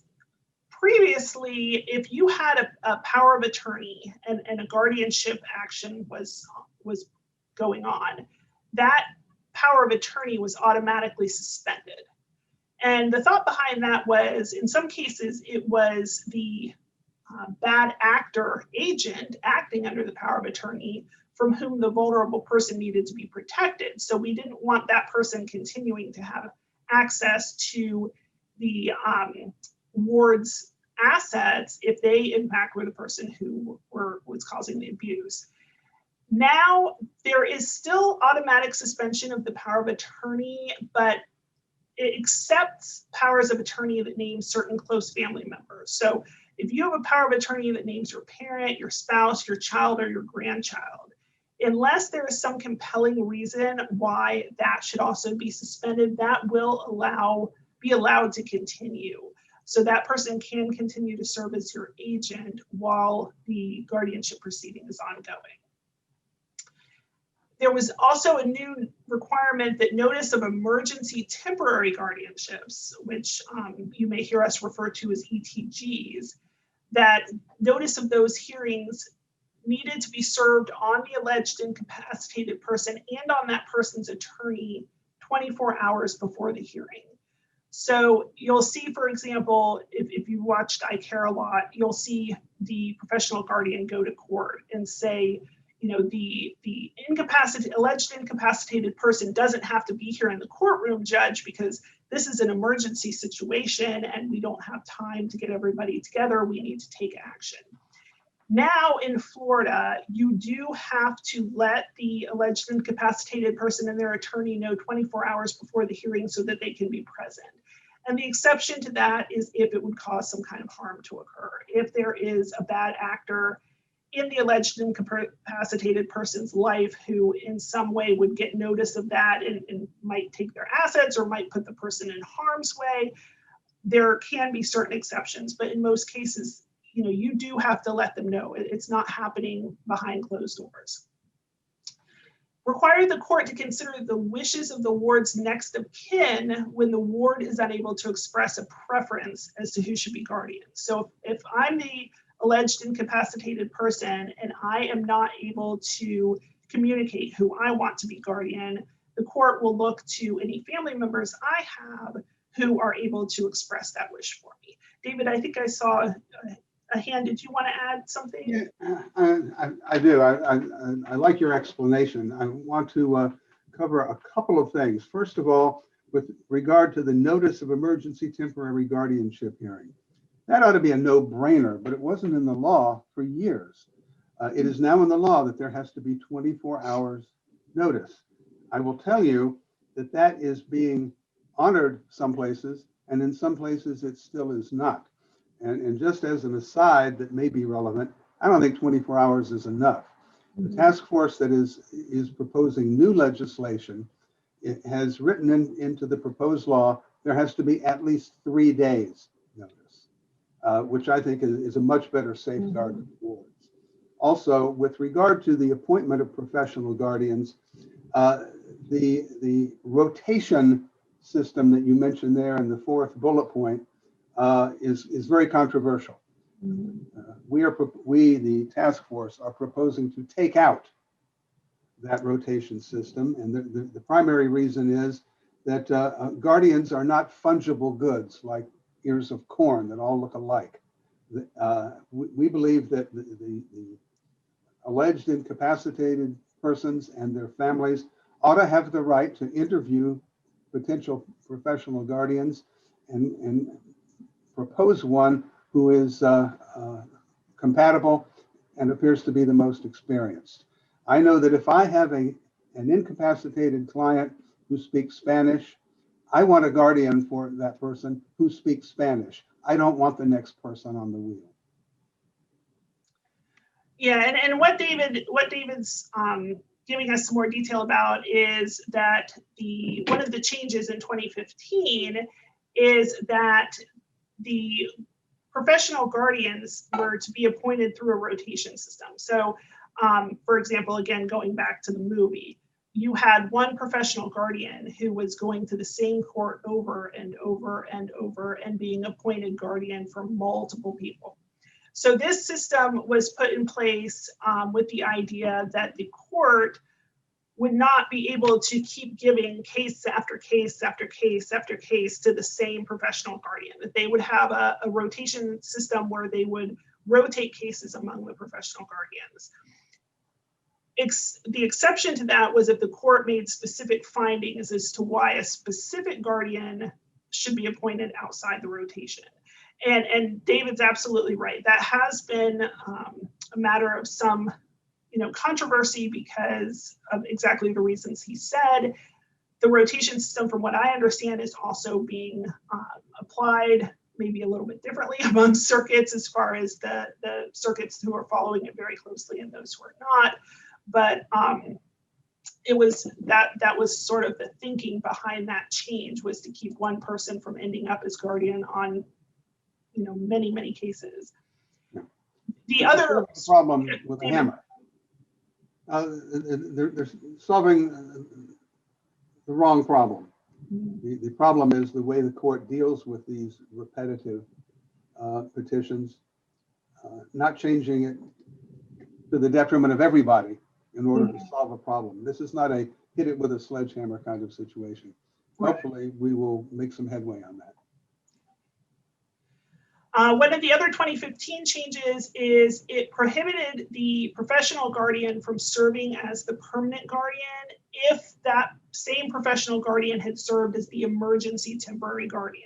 previously, if you had a power of attorney and a guardianship action was going on, that power of attorney was automatically suspended. And the thought behind that was, in some cases, it was the bad actor agent acting under the power of attorney from whom the vulnerable person needed to be protected. So we didn't want that person continuing to have access to the ward's assets if they in fact were the person who was causing the abuse. Now, there is still automatic suspension of the power of attorney, but it accepts powers of attorney that name certain close family members. So if you have a power of attorney that names your parent, your spouse, your child, or your grandchild, unless there is some compelling reason why that should also be suspended, that will be allowed to continue. So that person can continue to serve as your agent while the guardianship proceeding is ongoing. There was also a new requirement that notice of emergency temporary guardianships, which you may hear us refer to as ETGs, that notice of those hearings needed to be served on the alleged incapacitated person and on that person's attorney 24 hours before the hearing. So you'll see, for example, if you watched I Care a lot, you'll see the professional guardian go to court and say, you know, the alleged incapacitated person doesn't have to be here in the courtroom, judge, because this is an emergency situation and we don't have time to get everybody together. We need to take action. Now in Florida, you do have to let the alleged incapacitated person and their attorney know 24 hours before the hearing so that they can be present. And the exception to that is if it would cause some kind of harm to occur. If there is a bad actor in the alleged incapacitated person's life who in some way would get notice of that and might take their assets or might put the person in harm's way, there can be certain exceptions, but in most cases, you know, you do have to let them know. It's not happening behind closed doors. Require the court to consider the wishes of the ward's next of kin when the ward is unable to express a preference as to who should be guardian. So if I'm the alleged incapacitated person and I am not able to communicate who I want to be guardian, the court will look to any family members I have who are able to express that wish for me. David, I think I saw a hand. Did you want to add something? Yeah, I do. I like your explanation. I want to cover a couple of things. First of all, with regard to the notice of emergency temporary guardianship hearing. That ought to be a no-brainer, but it wasn't in the law for years. It is now in the law that there has to be 24 hours notice. I will tell you that that is being honored some places, and in some places it still is not. And just as an aside that may be relevant, I don't think 24 hours is enough. The task force that is proposing new legislation, it has written into the proposed law, there has to be at least 3 days notice, which I think is a much better safeguard for boards. Also, with regard to the appointment of professional guardians, the rotation system that you mentioned there in the 4th bullet point is very controversial. We, the task force, are proposing to take out that rotation system. And the primary reason is that guardians are not fungible goods like ears of corn that all look alike. We believe that the alleged incapacitated persons and their families ought to have the right to interview potential professional guardians and propose one who is compatible and appears to be the most experienced. I know that if I have an incapacitated client who speaks Spanish, I want a guardian for that person who speaks Spanish. I don't want the next person on the wheel. Yeah, and what David's giving us some more detail about is that one of the changes in 2015 is that the professional guardians were to be appointed through a rotation system. So, for example, again, going back to the movie, you had one professional guardian who was going to the same court over and over and over and being appointed guardian for multiple people. So this system was put in place with the idea that the court would not be able to keep giving case after case after case after case to the same professional guardian, that they would have a rotation system where they would rotate cases among the professional guardians. The exception to that was if the court made specific findings as to why a specific guardian should be appointed outside the rotation. And David's absolutely right. That has been a matter of some, controversy because of exactly the reasons he said. The rotation system, from what I understand, is also being applied maybe a little bit differently among circuits as far as the circuits who are following it very closely and those who are not. But it was that was sort of the thinking behind that change, was to keep one person from ending up as guardian on, many, many cases. The other problem with the hammer. They're solving the wrong problem. The problem is the way the court deals with these repetitive petitions, not changing it to the detriment of everybody in order to solve a problem. This is not a hit it with a sledgehammer kind of situation. Right. Hopefully we will make some headway on that. One of the other 2015 changes is it prohibited the professional guardian from serving as the permanent guardian if that same professional guardian had served as the emergency temporary guardian.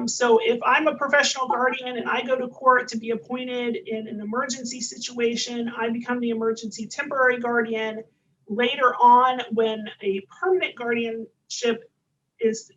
So if I'm a professional guardian and I go to court to be appointed in an emergency situation, I become the emergency temporary guardian. Later on, when a permanent guardianship is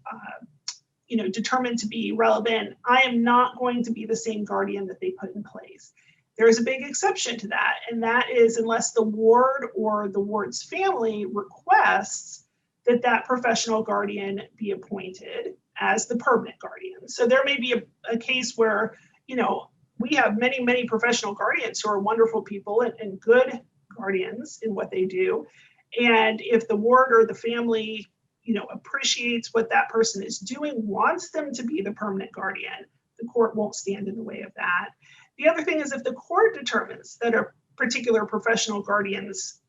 determined to be relevant, I am not going to be the same guardian that they put in place. There is a big exception to that, and that is unless the ward or the ward's family requests that that professional guardian be appointed as the permanent guardian. So there may be a case where, we have many, many professional guardians who are wonderful people and good guardians in what they do. And if the ward or the family appreciates what that person is doing, wants them to be the permanent guardian, the court won't stand in the way of that. The other thing is if the court determines that a particular professional guardian's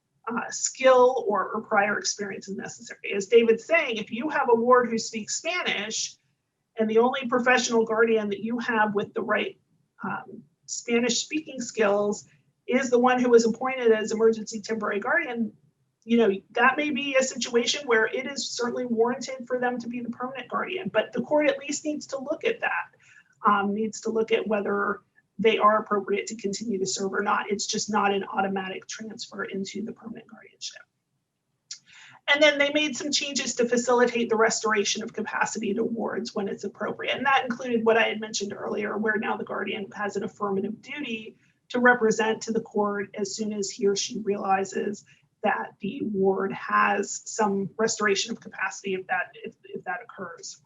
skill or prior experience is necessary. As David's saying, if you have a ward who speaks Spanish and the only professional guardian that you have with the right Spanish speaking skills is the one who was appointed as emergency temporary guardian, that may be a situation where it is certainly warranted for them to be the permanent guardian, but the court at least needs to look at that, needs to look at whether they are appropriate to continue to serve or not. It's just not an automatic transfer into the permanent guardianship. And then they made some changes to facilitate the restoration of capacity to wards when it's appropriate. And that included what I had mentioned earlier, where now the guardian has an affirmative duty to represent to the court as soon as he or she realizes that the ward has some restoration of capacity if that occurs.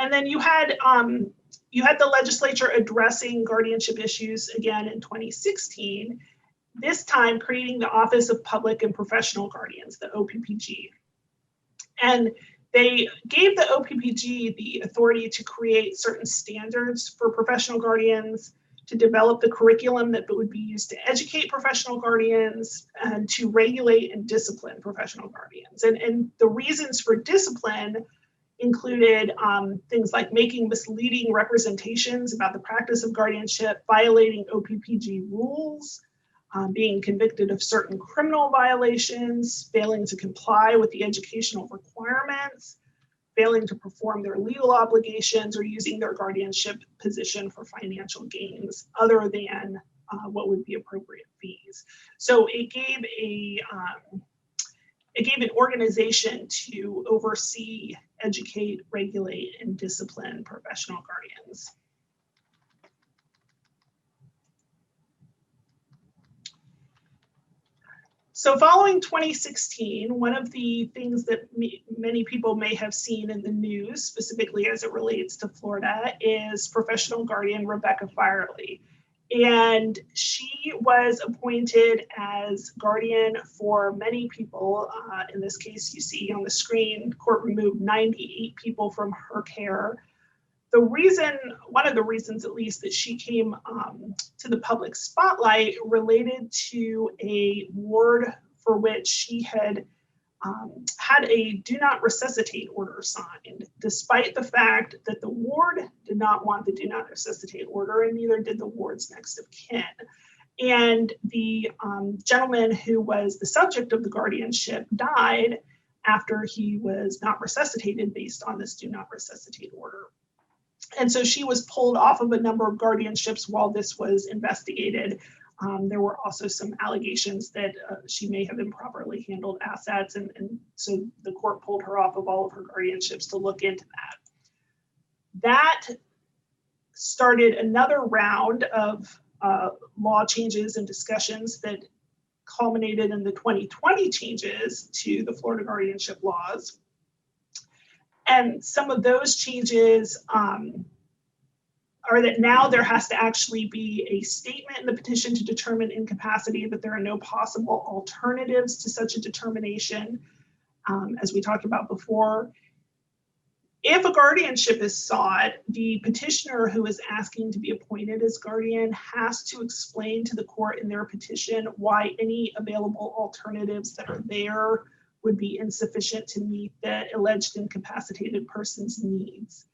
And then you had the legislature addressing guardianship issues again in 2016, this time creating the Office of Public and Professional Guardians, the OPPG. And they gave the OPPG the authority to create certain standards for professional guardians, to develop the curriculum that would be used to educate professional guardians, and to regulate and discipline professional guardians. And the reasons for discipline included things like making misleading representations about the practice of guardianship, violating OPPG rules, being convicted of certain criminal violations, failing to comply with the educational requirements, failing to perform their legal obligations, or using their guardianship position for financial gains other than what would be appropriate fees. So it gave an organization to oversee, educate, regulate, and discipline professional guardians. So following 2016, one of the things that many people may have seen in the news, specifically as it relates to Florida, is professional guardian Rebecca Firely. And she was appointed as guardian for many people. In this case, you see on the screen, the court removed 98 people from her care. One of the reasons at least that she came to the public spotlight related to a ward for which she had had a do not resuscitate order signed, despite the fact that the ward did not want the do not resuscitate order, and neither did the ward's next of kin. And the gentleman who was the subject of the guardianship died after he was not resuscitated based on this do not resuscitate order. And so she was pulled off of a number of guardianships while this was investigated. There were also some allegations that she may have improperly handled assets, and so the court pulled her off of all of her guardianships to look into that. That started another round of law changes and discussions that culminated in the 2020 changes to the Florida guardianship laws. And some of those changes are that now there has to actually be a statement in the petition to determine incapacity, that there are no possible alternatives to such a determination, as we talked about before. If a guardianship is sought, the petitioner who is asking to be appointed as guardian has to explain to the court in their petition why any available alternatives that are there would be insufficient to meet the alleged incapacitated person's needs.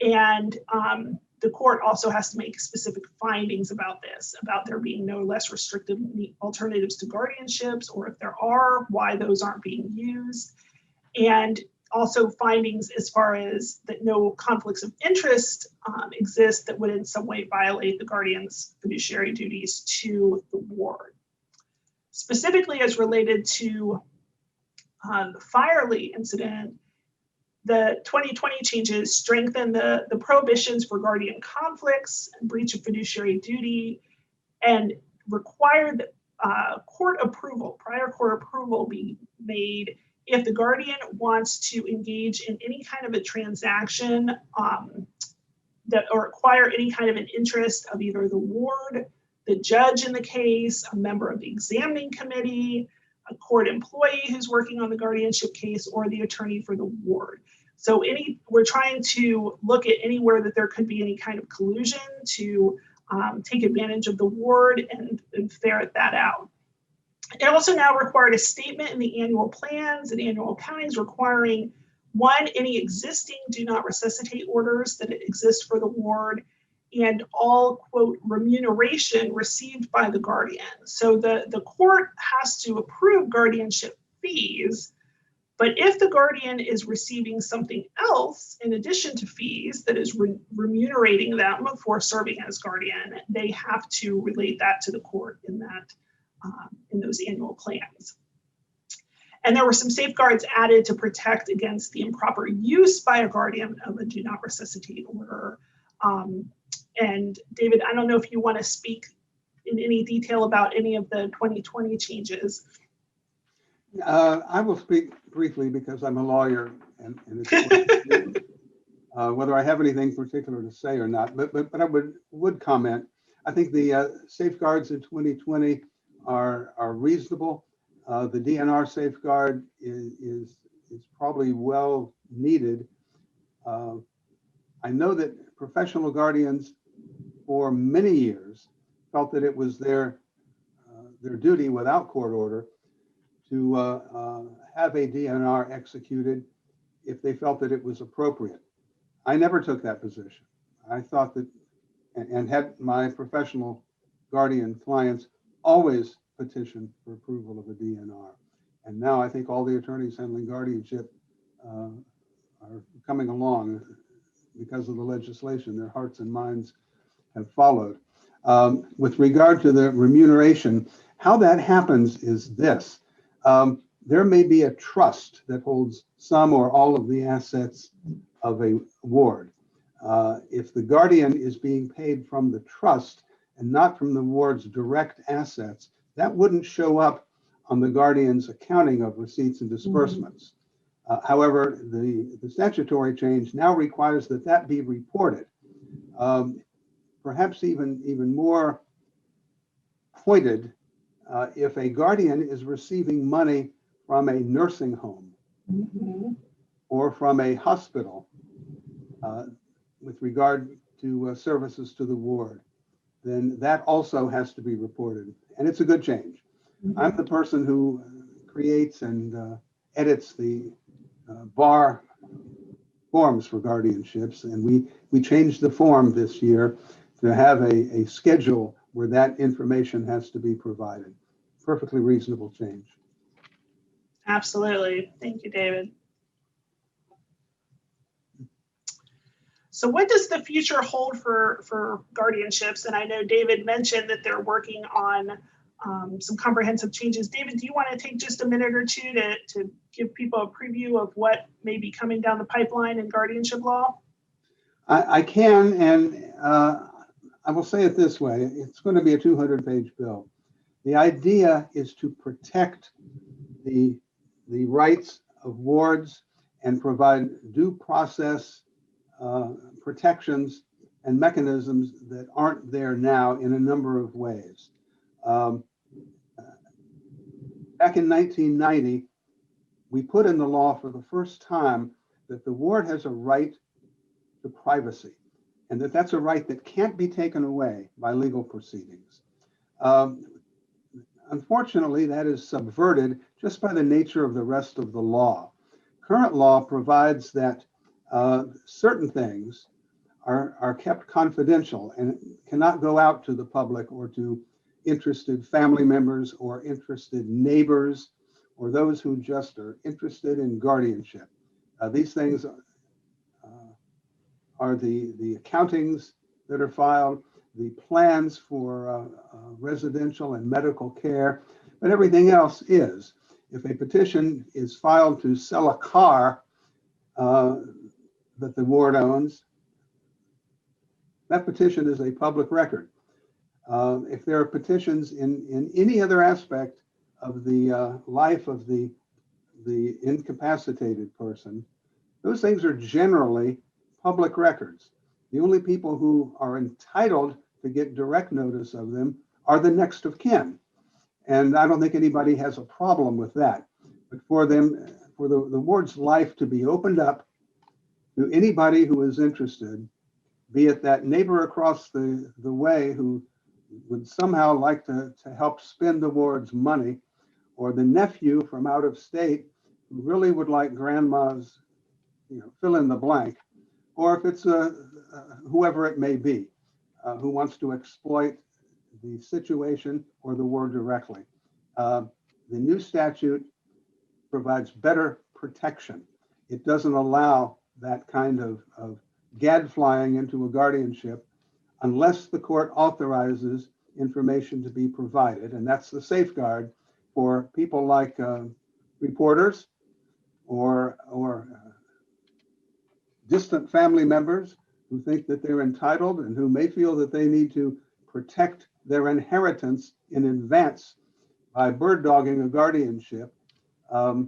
And the court also has to make specific findings about this, about there being no less restrictive alternatives to guardianships, or if there are, why those aren't being used. And also findings as far as that no conflicts of interest exist that would in some way violate the guardian's fiduciary duties to the ward. Specifically as related to the Firely incident, the 2020 changes strengthen the prohibitions for guardian conflicts and breach of fiduciary duty, and required court approval, prior court approval be made if the guardian wants to engage in any kind of a transaction that or acquire any kind of an interest of either the ward, the judge in the case, a member of the examining committee, a court employee who's working on the guardianship case, or the attorney for the ward. So we're trying to look at anywhere that there could be any kind of collusion to take advantage of the ward and ferret that out. It also now required a statement in the annual plans and annual accountings requiring, one, any existing do not resuscitate orders that exist for the ward, and all, quote, remuneration received by the guardian. So the court has to approve guardianship fees, but if the guardian is receiving something else in addition to fees that is remunerating them for serving as guardian, they have to relate that to the court in those annual plans. And there were some safeguards added to protect against the improper use by a guardian of a do not resuscitate order. And David, I don't know if you want to speak in any detail about any of the 2020 changes. I will speak briefly because I'm a lawyer, and it's whether I have anything particular to say or not, but I would comment. I think the safeguards in 2020 are reasonable. The DNR safeguard is probably well needed. I know that professional guardians for many years felt that it was their duty without court order to have a DNR executed if they felt that it was appropriate. I never took that position. I thought that, and had my professional guardian clients always petition for approval of a DNR. And now I think all the attorneys handling guardianship are coming along because of the legislation. Their hearts and minds have followed. With regard to the remuneration, how that happens is this. There may be a trust that holds some or all of the assets of a ward. If the guardian is being paid from the trust and not from the ward's direct assets, that wouldn't show up on the guardian's accounting of receipts and disbursements. However, the statutory change now requires that be reported. Perhaps even more pointed, if a guardian is receiving money from a nursing home or from a hospital with regard to services to the ward, then that also has to be reported. And it's a good change. I'm the person who creates and edits the bar forms for guardianships, and we changed the form this year to have a schedule where that information has to be provided. Perfectly reasonable change. Absolutely. Thank you, David. So what does the future hold for guardianships? And I know David mentioned that they're working on some comprehensive changes. David, do you want to take just a minute or two to give people a preview of what may be coming down the pipeline in guardianship law? I can, and I will say it this way. It's going to be a 200-page bill. The idea is to protect the rights of wards and provide due process protections and mechanisms that aren't there now in a number of ways. Back in 1990, we put in the law for the first time that the ward has a right to privacy, and that's a right that can't be taken away by legal proceedings. Unfortunately, that is subverted just by the nature of the rest of the law. Current law provides that certain things are kept confidential and cannot go out to the public or to interested family members or interested neighbors or those who just are interested in guardianship. These things are the accountings that are filed, the plans for residential and medical care, but everything else is. If a petition is filed to sell a car that the ward owns, that petition is a public record. If there are petitions in any other aspect of the life of the incapacitated person, those things are generally public records. The only people who are entitled to get direct notice of them are the next of kin. And I don't think anybody has a problem with that. But for them, for the ward's life to be opened up to anybody who is interested, be it that neighbor across the way who would somehow like to help spend the ward's money, or the nephew from out of state who really would like grandma's, fill in the blank, or if it's whoever it may be who wants to exploit the situation or the ward directly. The new statute provides better protection. It doesn't allow that kind of gadflying into a guardianship unless the court authorizes information to be provided. And that's the safeguard for people like reporters or distant family members who think that they're entitled and who may feel that they need to protect their inheritance in advance by bird dogging a guardianship. So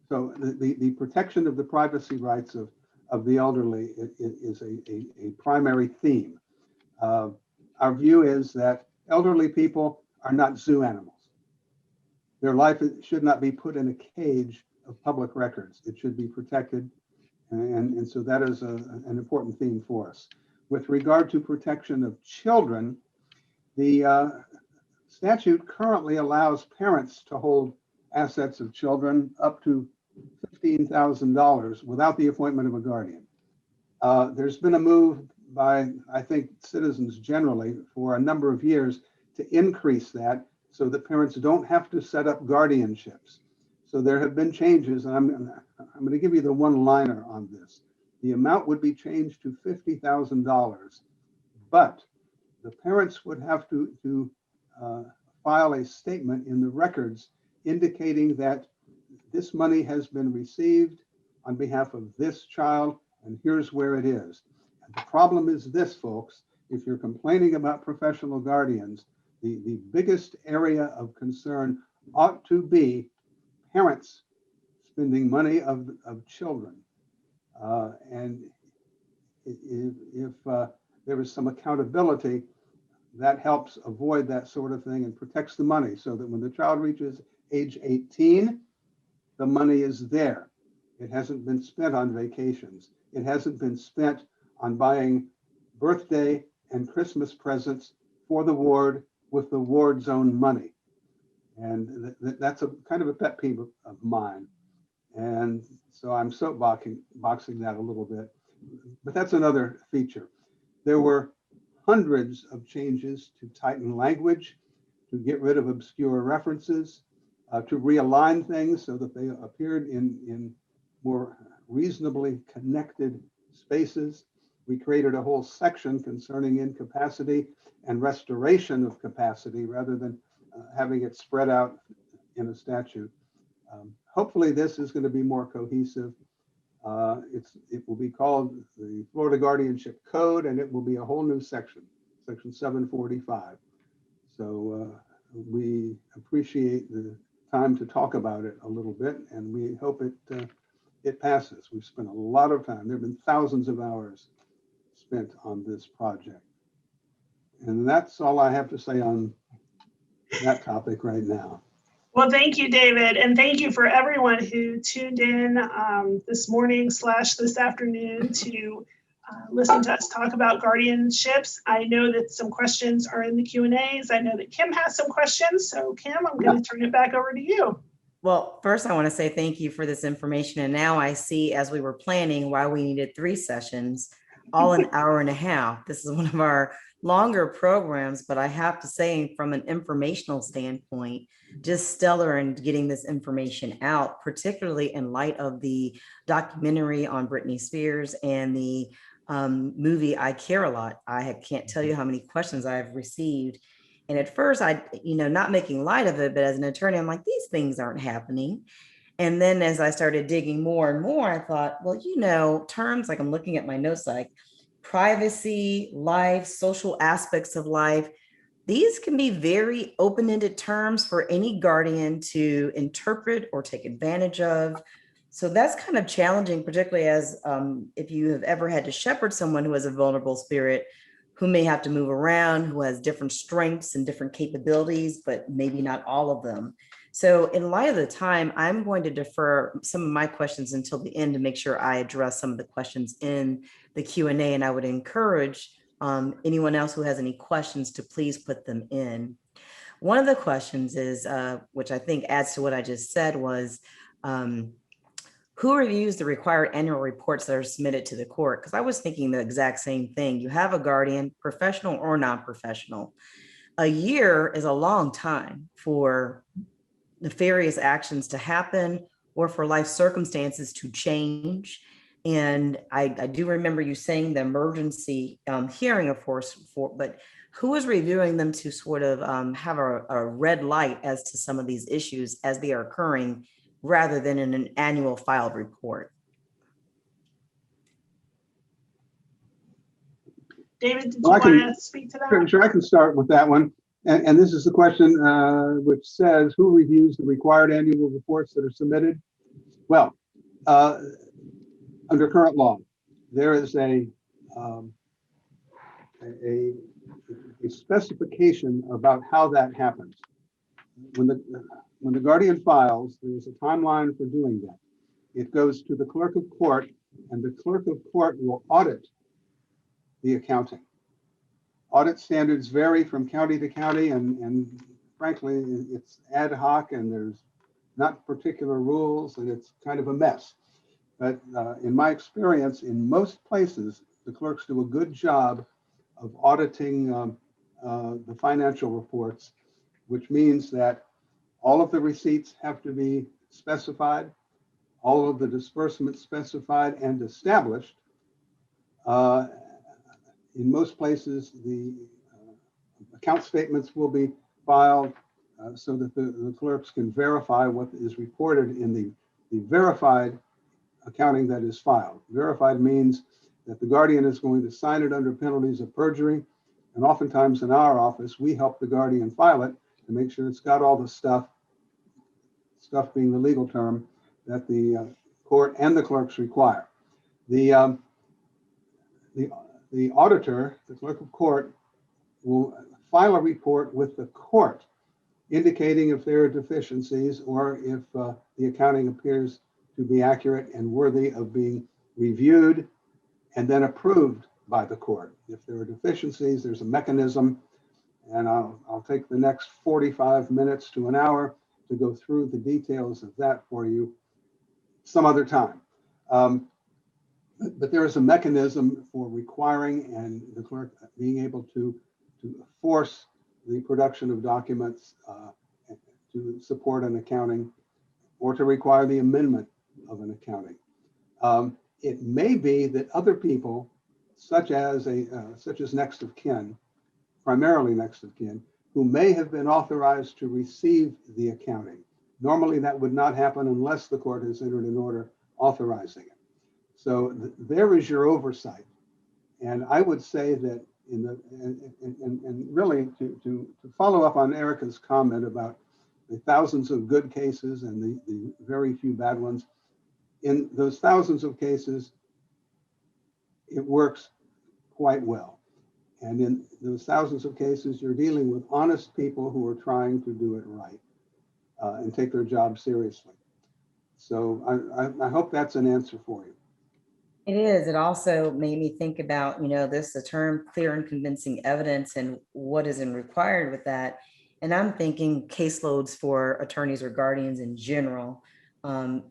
the protection of the privacy rights of the elderly is a primary theme. Our view is that elderly people are not zoo animals. Their life should not be put in a cage of public records. It should be protected. And so that is an important theme for us. With regard to protection of children, the statute currently allows parents to hold assets of children up to $15,000 without the appointment of a guardian. There's been a move by, I think, citizens generally for a number of years to increase that so that parents don't have to set up guardianships. So there have been changes, and I'm going to give you the one-liner on this. The amount would be changed to $50,000, but the parents would have to file a statement in the records indicating that this money has been received on behalf of this child, and here's where it is. And the problem is this, folks. If you're complaining about professional guardians, the biggest area of concern ought to be parents spending money of children. And if there is some accountability, that helps avoid that sort of thing and protects the money so that when the child reaches age 18, the money is there. It hasn't been spent on vacations. It hasn't been spent on buying birthday and Christmas presents for the ward with the ward's own money. And that's a kind of a pet peeve of mine. And so I'm soapboxing that a little bit, but that's another feature. There were hundreds of changes to tighten language, to get rid of obscure references, to realign things so that they appeared in more reasonably connected spaces. We created a whole section concerning incapacity and restoration of capacity rather than having it spread out in a statute. Hopefully this is going to be more cohesive. It will be called the Florida Guardianship Code, and it will be a whole new section, section 745. So we appreciate the time to talk about it a little bit, and we hope it passes. We've spent a lot of time. There have been thousands of hours spent on this project. And that's all I have to say on that topic right now. Well, thank you, David. And thank you for everyone who tuned in this morning / this afternoon to listen to us talk about guardianships. I know that some questions are in the Q&As. I know that Kim has some questions. So Kim, I'm going to turn it back over to you. Well, first I want to say thank you for this information. And now I see, as we were planning, why we needed 3 sessions, all an hour and a half. This is one of our longer programs, but I have to say, from an informational standpoint, just stellar in getting this information out, particularly in light of the documentary on Britney Spears and the movie I Care a Lot. I can't tell you how many questions I've received. And at first, not making light of it, but as an attorney, I'm like, these things aren't happening. And then as I started digging more and more, I thought, well, terms like, I'm looking at my notes, like privacy, life, social aspects of life, these can be very open-ended terms for any guardian to interpret or take advantage of. So that's kind of challenging, particularly as if you have ever had to shepherd someone who has a vulnerable spirit, who may have to move around, who has different strengths and different capabilities, but maybe not all of them. So in light of the time, I'm going to defer some of my questions until the end to make sure I address some of the questions in the Q&A, and I would encourage anyone else who has any questions to please put them in. One of the questions is, which I think adds to what I just said, was who reviews the required annual reports that are submitted to the court? Because I was thinking the exact same thing. You have a guardian, professional or non-professional. A year is a long time for nefarious actions to happen or for life circumstances to change. And I do remember you saying the emergency hearing, of course, but who is reviewing them to sort of have a red light as to some of these issues as they are occurring, rather than in an annual filed report? David, did you Well, want to speak to that? Sure, I can start with that one. And this is the question which says, who reviews the required annual reports that are submitted? Well, under current law, there is a specification about how that happens. When the guardian files, there's a timeline for doing that. It goes to the clerk of court, and the clerk of court will audit the accounting. Audit standards vary from county to county, and frankly, it's ad hoc, and there's not particular rules, and it's kind of a mess. But in my experience, in most places, the clerks do a good job of auditing the financial reports, which means that all of the receipts have to be specified, all of the disbursements specified and established. In most places, the account statements will be filed so that the clerks can verify what is reported in the verified accounting that is filed. Verified means that the guardian is going to sign it under penalties of perjury. And oftentimes in our office, we help the guardian file it to make sure it's got all the stuff being the legal term, that the court and the clerks require. The auditor, the clerk of court, will file a report with the court indicating if there are deficiencies or if the accounting appears to be accurate and worthy of being reviewed and then approved by the court. If there are deficiencies, there's a mechanism, and I'll take the next 45 minutes to an hour to go through the details of that for you some other time. But there is a mechanism for requiring and the clerk being able to force the production of documents to support an accounting or to require the amendment of an accounting. It may be that other people, such as next of kin, primarily next of kin, who may have been authorized to receive the accounting. Normally, that would not happen unless the court has entered an order authorizing it. So there is your oversight. And I would say that and really to follow up on Erica's comment about the thousands of good cases and the very few bad ones, in those thousands of cases, it works quite well. And in those thousands of cases, you're dealing with honest people who are trying to do it right and take their job seriously. So I hope that's an answer for you. It is. It also made me think about, the term clear and convincing evidence and what isn't required with that. And I'm thinking caseloads for attorneys or guardians in general.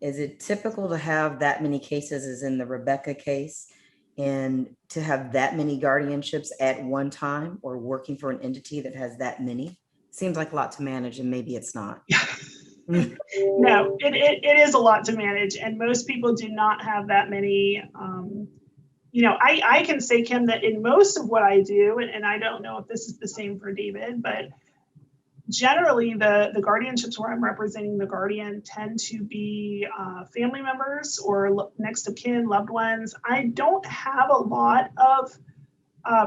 Is it typical to have that many cases as in the Rebecca case and to have that many guardianships at one time or working for an entity that has that many? Seems like a lot to manage, and maybe it's not. No, it is a lot to manage, and most people do not have that many. I can say, Kim, that in most of what I do, and I don't know if this is the same for David, but generally the guardianships where I'm representing the guardian tend to be family members or next of kin, loved ones. I don't have a lot of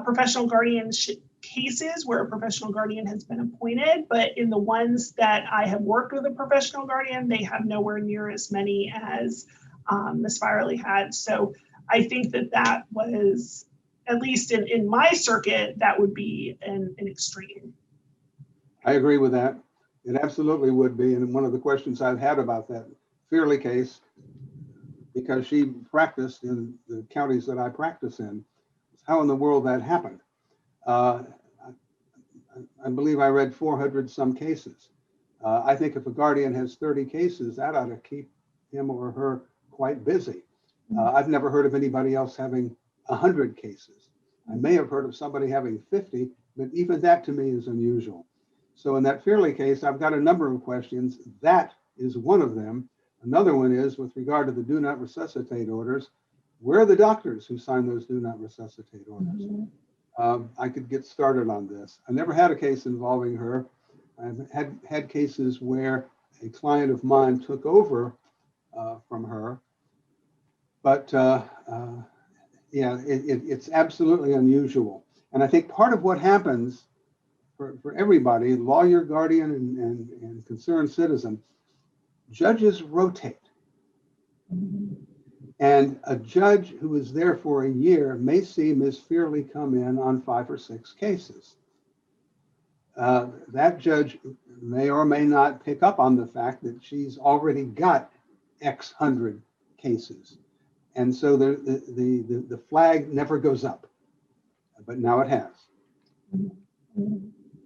professional guardianship cases where a professional guardian has been appointed, but in the ones that I have worked with a professional guardian, they have nowhere near as many as Ms. Firely had. So I think that was, at least in my circuit, that would be an extreme. I agree with that. It absolutely would be. And one of the questions I've had about that Fearley case, because she practiced in the counties that I practice in, is how in the world that happened. I believe I read 400 some cases. I think if a guardian has 30 cases, that ought to keep him or her quite busy. I've never heard of anybody else having 100 cases. I may have heard of somebody having 50, but even that to me is unusual. So in that Fearley case, I've got a number of questions. That is one of them. Another one is with regard to the do not resuscitate orders. Where are the doctors who sign those do not resuscitate orders? I could get started on this. I never had a case involving her. I've had cases where a client of mine took over from her. But yeah, it's absolutely unusual. And I think part of what happens for everybody, lawyer, guardian, and concerned citizen, judges rotate. And a judge who is there for a year may see Ms. Fearley come in on 5 or 6 cases. That judge may or may not pick up on the fact that she's already got X hundred cases. And so the flag never goes up, but now it has.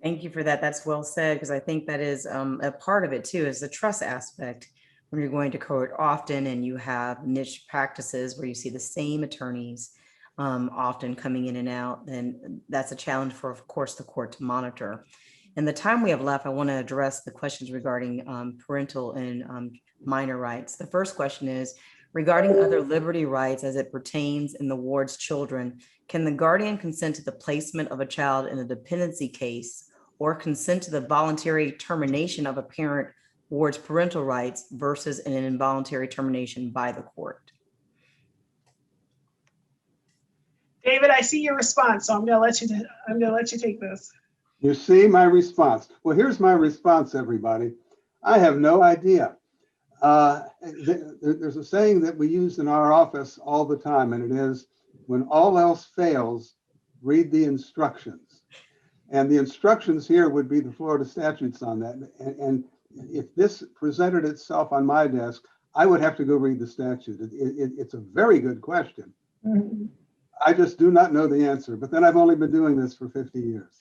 Thank you for that. That's well said, because I think that is a part of it too, is the trust aspect. When you're going to court often and you have niche practices where you see the same attorneys often coming in and out, then that's a challenge for, of course, the court to monitor. In the time we have left, I want to address the questions regarding parental and minor rights. The first question is, regarding other liberty rights as it pertains in the ward's children, can the guardian consent to the placement of a child in a dependency case or consent to the voluntary termination of a parent ward's parental rights versus an involuntary termination by the court? David, I see your response, so I'm going to let you take this. You see my response. Well, here's my response, everybody. I have no idea. There's a saying that we use in our office all the time, and it is, when all else fails, read the instructions. And the instructions here would be the Florida statutes on that. And if this presented itself on my desk, I would have to go read the statute. It's a very good question. Mm-hmm. I just do not know the answer, but then I've only been doing this for 50 years.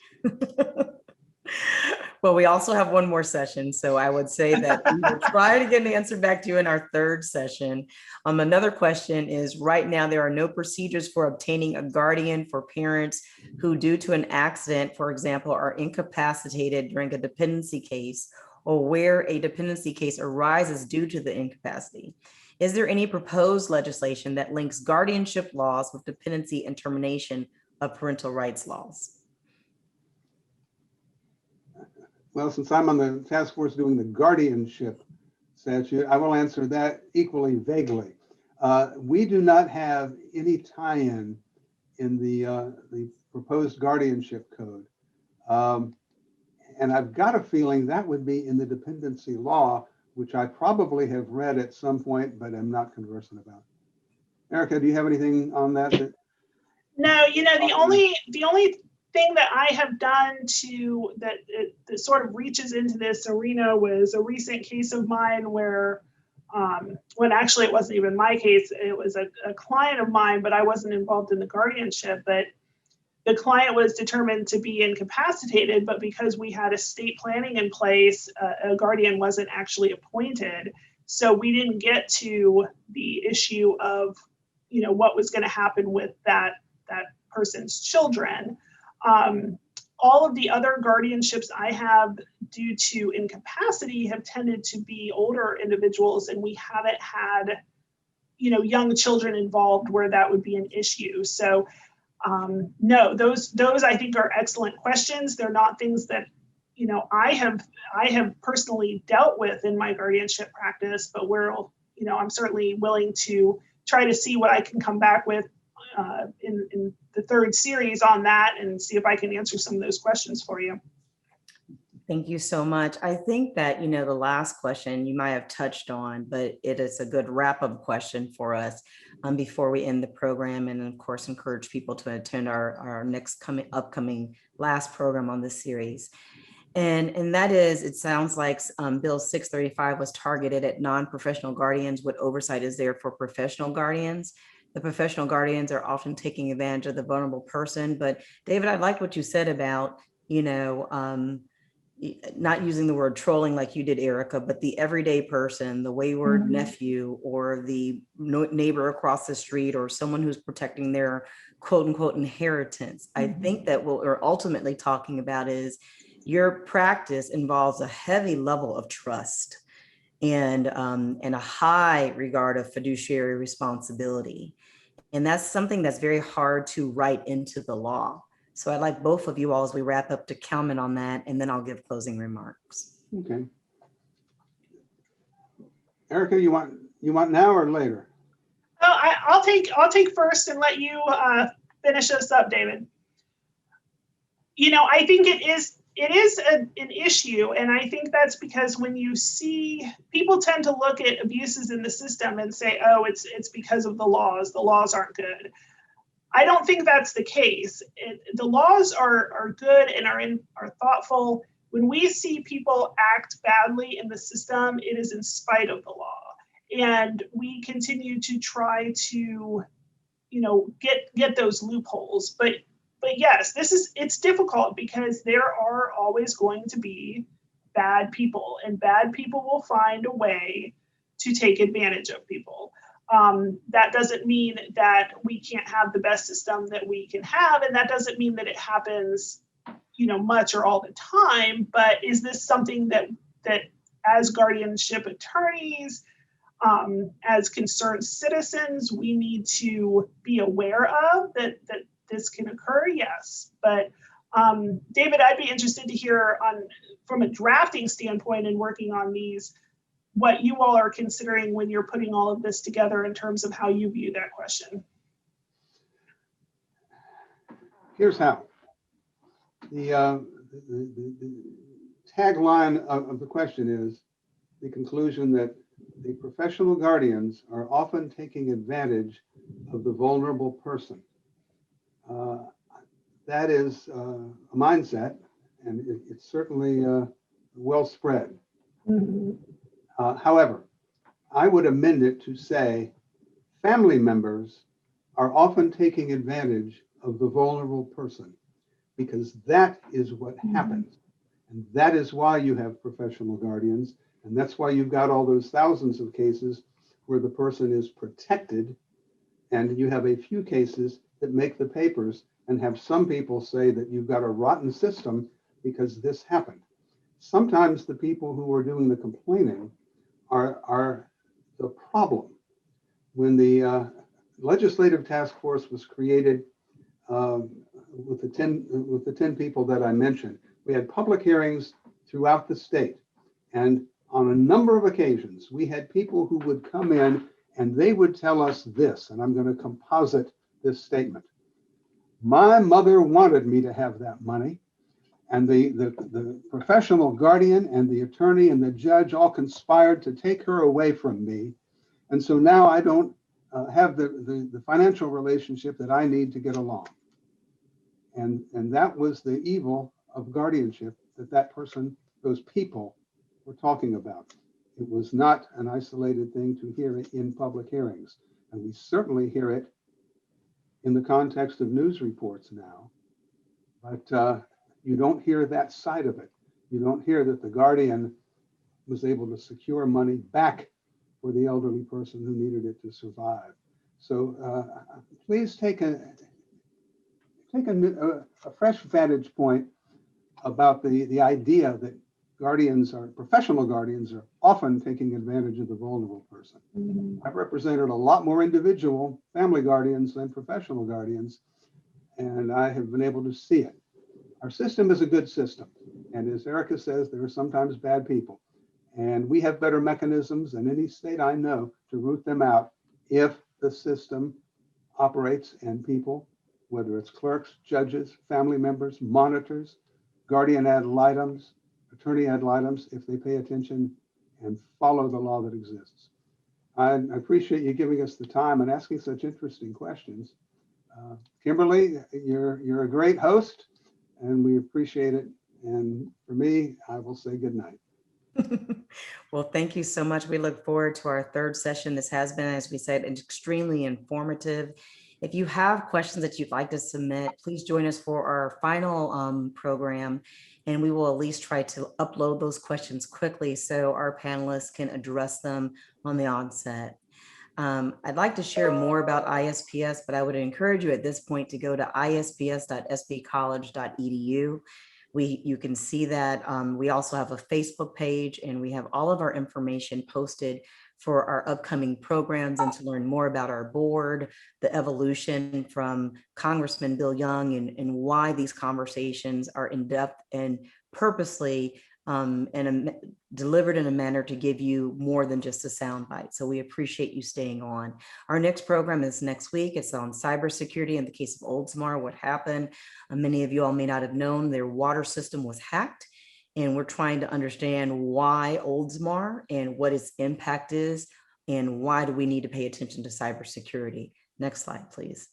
Well, we also have one more session, so I would say that we will try to get an answer back to you in our third session. Another question is, right now, there are no procedures for obtaining a guardian for parents who, due to an accident, for example, are incapacitated during a dependency case or where a dependency case arises due to the incapacity. Is there any proposed legislation that links guardianship laws with dependency and termination of parental rights laws? Well, since I'm on the task force doing the guardianship statute, I will answer that equally vaguely. We do not have any tie-in in the proposed guardianship code. And I've got a feeling that would be in the dependency law, which I probably have read at some point, but I'm not conversant about. Erica, do you have anything on that? No, the only thing that I have done that sort of reaches into this arena was a recent case of mine where, when actually it wasn't even my case, it was a client of mine, but I wasn't involved in the guardianship. But the client was determined to be incapacitated, but because we had estate planning in place, a guardian wasn't actually appointed. So we didn't get to the issue of, what was going to happen with that person's children. All of the other guardianships I have due to incapacity have tended to be older individuals, and we haven't had, young children involved where that would be an issue. So no, those I think are excellent questions. They're not things that, I have personally dealt with in my guardianship practice, but I'm certainly willing to try to see what I can come back with in the third series on that and see if I can answer some of those questions for you. Thank you so much. I think that, the last question you might have touched on, but it is a good wrap-up question for us before we end the program, and of course, encourage people to attend our next upcoming last program on this series. And that is, it sounds like Bill 635 was targeted at non-professional guardians. What oversight is there for professional guardians? The professional guardians are often taking advantage of the vulnerable person. But David, I like what you said about, not using the word trolling like you did, Erica, but the everyday person, the wayward nephew, or the neighbor across the street, or someone who's protecting their quote unquote inheritance. I think that what we're ultimately talking about is your practice involves a heavy level of trust and a high regard of fiduciary responsibility. And that's something that's very hard to write into the law. So I'd like both of you all, as we wrap up, to comment on that, and then I'll give closing remarks. Okay. Erica, you want now or later? Oh, I'll take first and let you finish us up, David. I think it is an issue, and I think that's because when you see, people tend to look at abuses in the system and say, oh, it's because of the laws aren't good. I don't think that's the case. The laws are good and are thoughtful. When we see people act badly in the system, it is in spite of the law. And we continue to try to, get those loopholes. But yes, it's difficult because there are always going to be bad people, and bad people will find a way to take advantage of people. That doesn't mean that we can't have the best system that we can have, and that doesn't mean that it happens, much or all the time. But is this something that as guardianship attorneys, as concerned citizens, we need to be aware of that this can occur? Yes. But David, I'd be interested to hear from a drafting standpoint and working on these, what you all are considering when you're putting all of this together in terms of how you view that question. Here's how. The tagline of the question is the conclusion that the professional guardians are often taking advantage of the vulnerable person. That is a mindset, and it's certainly well spread. However, I would amend it to say family members are often taking advantage of the vulnerable person, because that is what happens. And that is why you have professional guardians. And that's why you've got all those thousands of cases where the person is protected. And you have a few cases that make the papers and have some people say that you've got a rotten system because this happened. sometimes the people who are doing the complaining are the problem. When the legislative task force was created with the 10 people that I mentioned, we had public hearings throughout the state. And on a number of occasions, we had people who would come in and they would tell us this, and I'm going to composite this statement. My mother wanted me to have that money, and the professional guardian and the attorney and the judge all conspired to take her away from me. And so now I don't have the financial relationship that I need to get along. And that was the evil of guardianship that person, those people were talking about. It was not an isolated thing to hear it in public hearings. And we certainly hear it in the context of news reports now. But you don't hear that side of it. You don't hear that the guardian was able to secure money back for the elderly person who needed it to survive. So please take a fresh vantage point about the idea that professional guardians are often taking advantage of the vulnerable person. I've represented a lot more individual family guardians than professional guardians, and I have been able to see it. Our system is a good system. And as Erica says, there are sometimes bad people. And we have better mechanisms than any state I know to root them out if the system operates and people, whether it's clerks, judges, family members, monitors, guardian ad litems, attorney ad litems, if they pay attention and follow the law that exists. I appreciate you giving us the time and asking such interesting questions. Kimberly, you're a great host, and we appreciate it. And for me, I will say good night. Well, thank you so much. We look forward to our third session. This has been, as we said, extremely informative. If you have questions that you'd like to submit, please join us for our final program, and we will at least try to upload those questions quickly so our panelists can address them on the onset. I'd like to share more about ISPS, but I would encourage you at this point to go to isps.spcollege.edu. You can see that we also have a Facebook page, and we have all of our information posted for our upcoming programs and to learn more about our board, the evolution from Congressman Bill Young, and why these conversations are in depth and purposely delivered in a manner to give you more than just a soundbite. So we appreciate you staying on. Our next program is next week. It's on cybersecurity in the case of Oldsmar. What happened? Many of you all may not have known their water system was hacked, and we're trying to understand why Oldsmar and what its impact is, and why do we need to pay attention to cybersecurity. Next slide, please.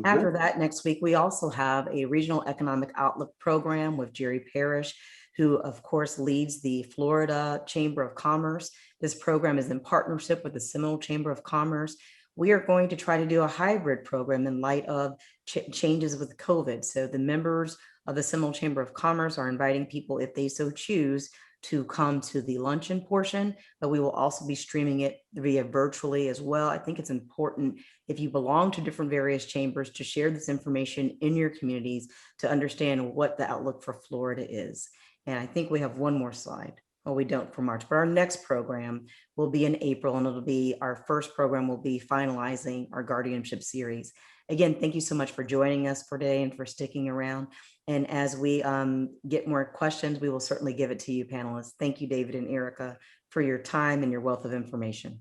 After that, next week, we also have a regional economic outlook program with Jerry Parrish, who of course leads the Florida Chamber of Commerce. This program is in partnership with the Seminole Chamber of Commerce. We are going to try to do a hybrid program in light of changes with COVID. So the members of the Seminole Chamber of Commerce are inviting people, if they so choose, to come to the luncheon portion, but we will also be streaming it via virtually as well. I think it's important, if you belong to different various chambers, to share this information in your communities to understand what the outlook for Florida is. And I think we have one more slide. Well, we don't for March, but our next program will be in April, and it'll be our first program. Will be finalizing our guardianship series. Again, thank you so much for joining us for today and for sticking around. And as we get more questions, we will certainly give it to you, panelists. Thank you, David and Erica, for your time and your wealth of information.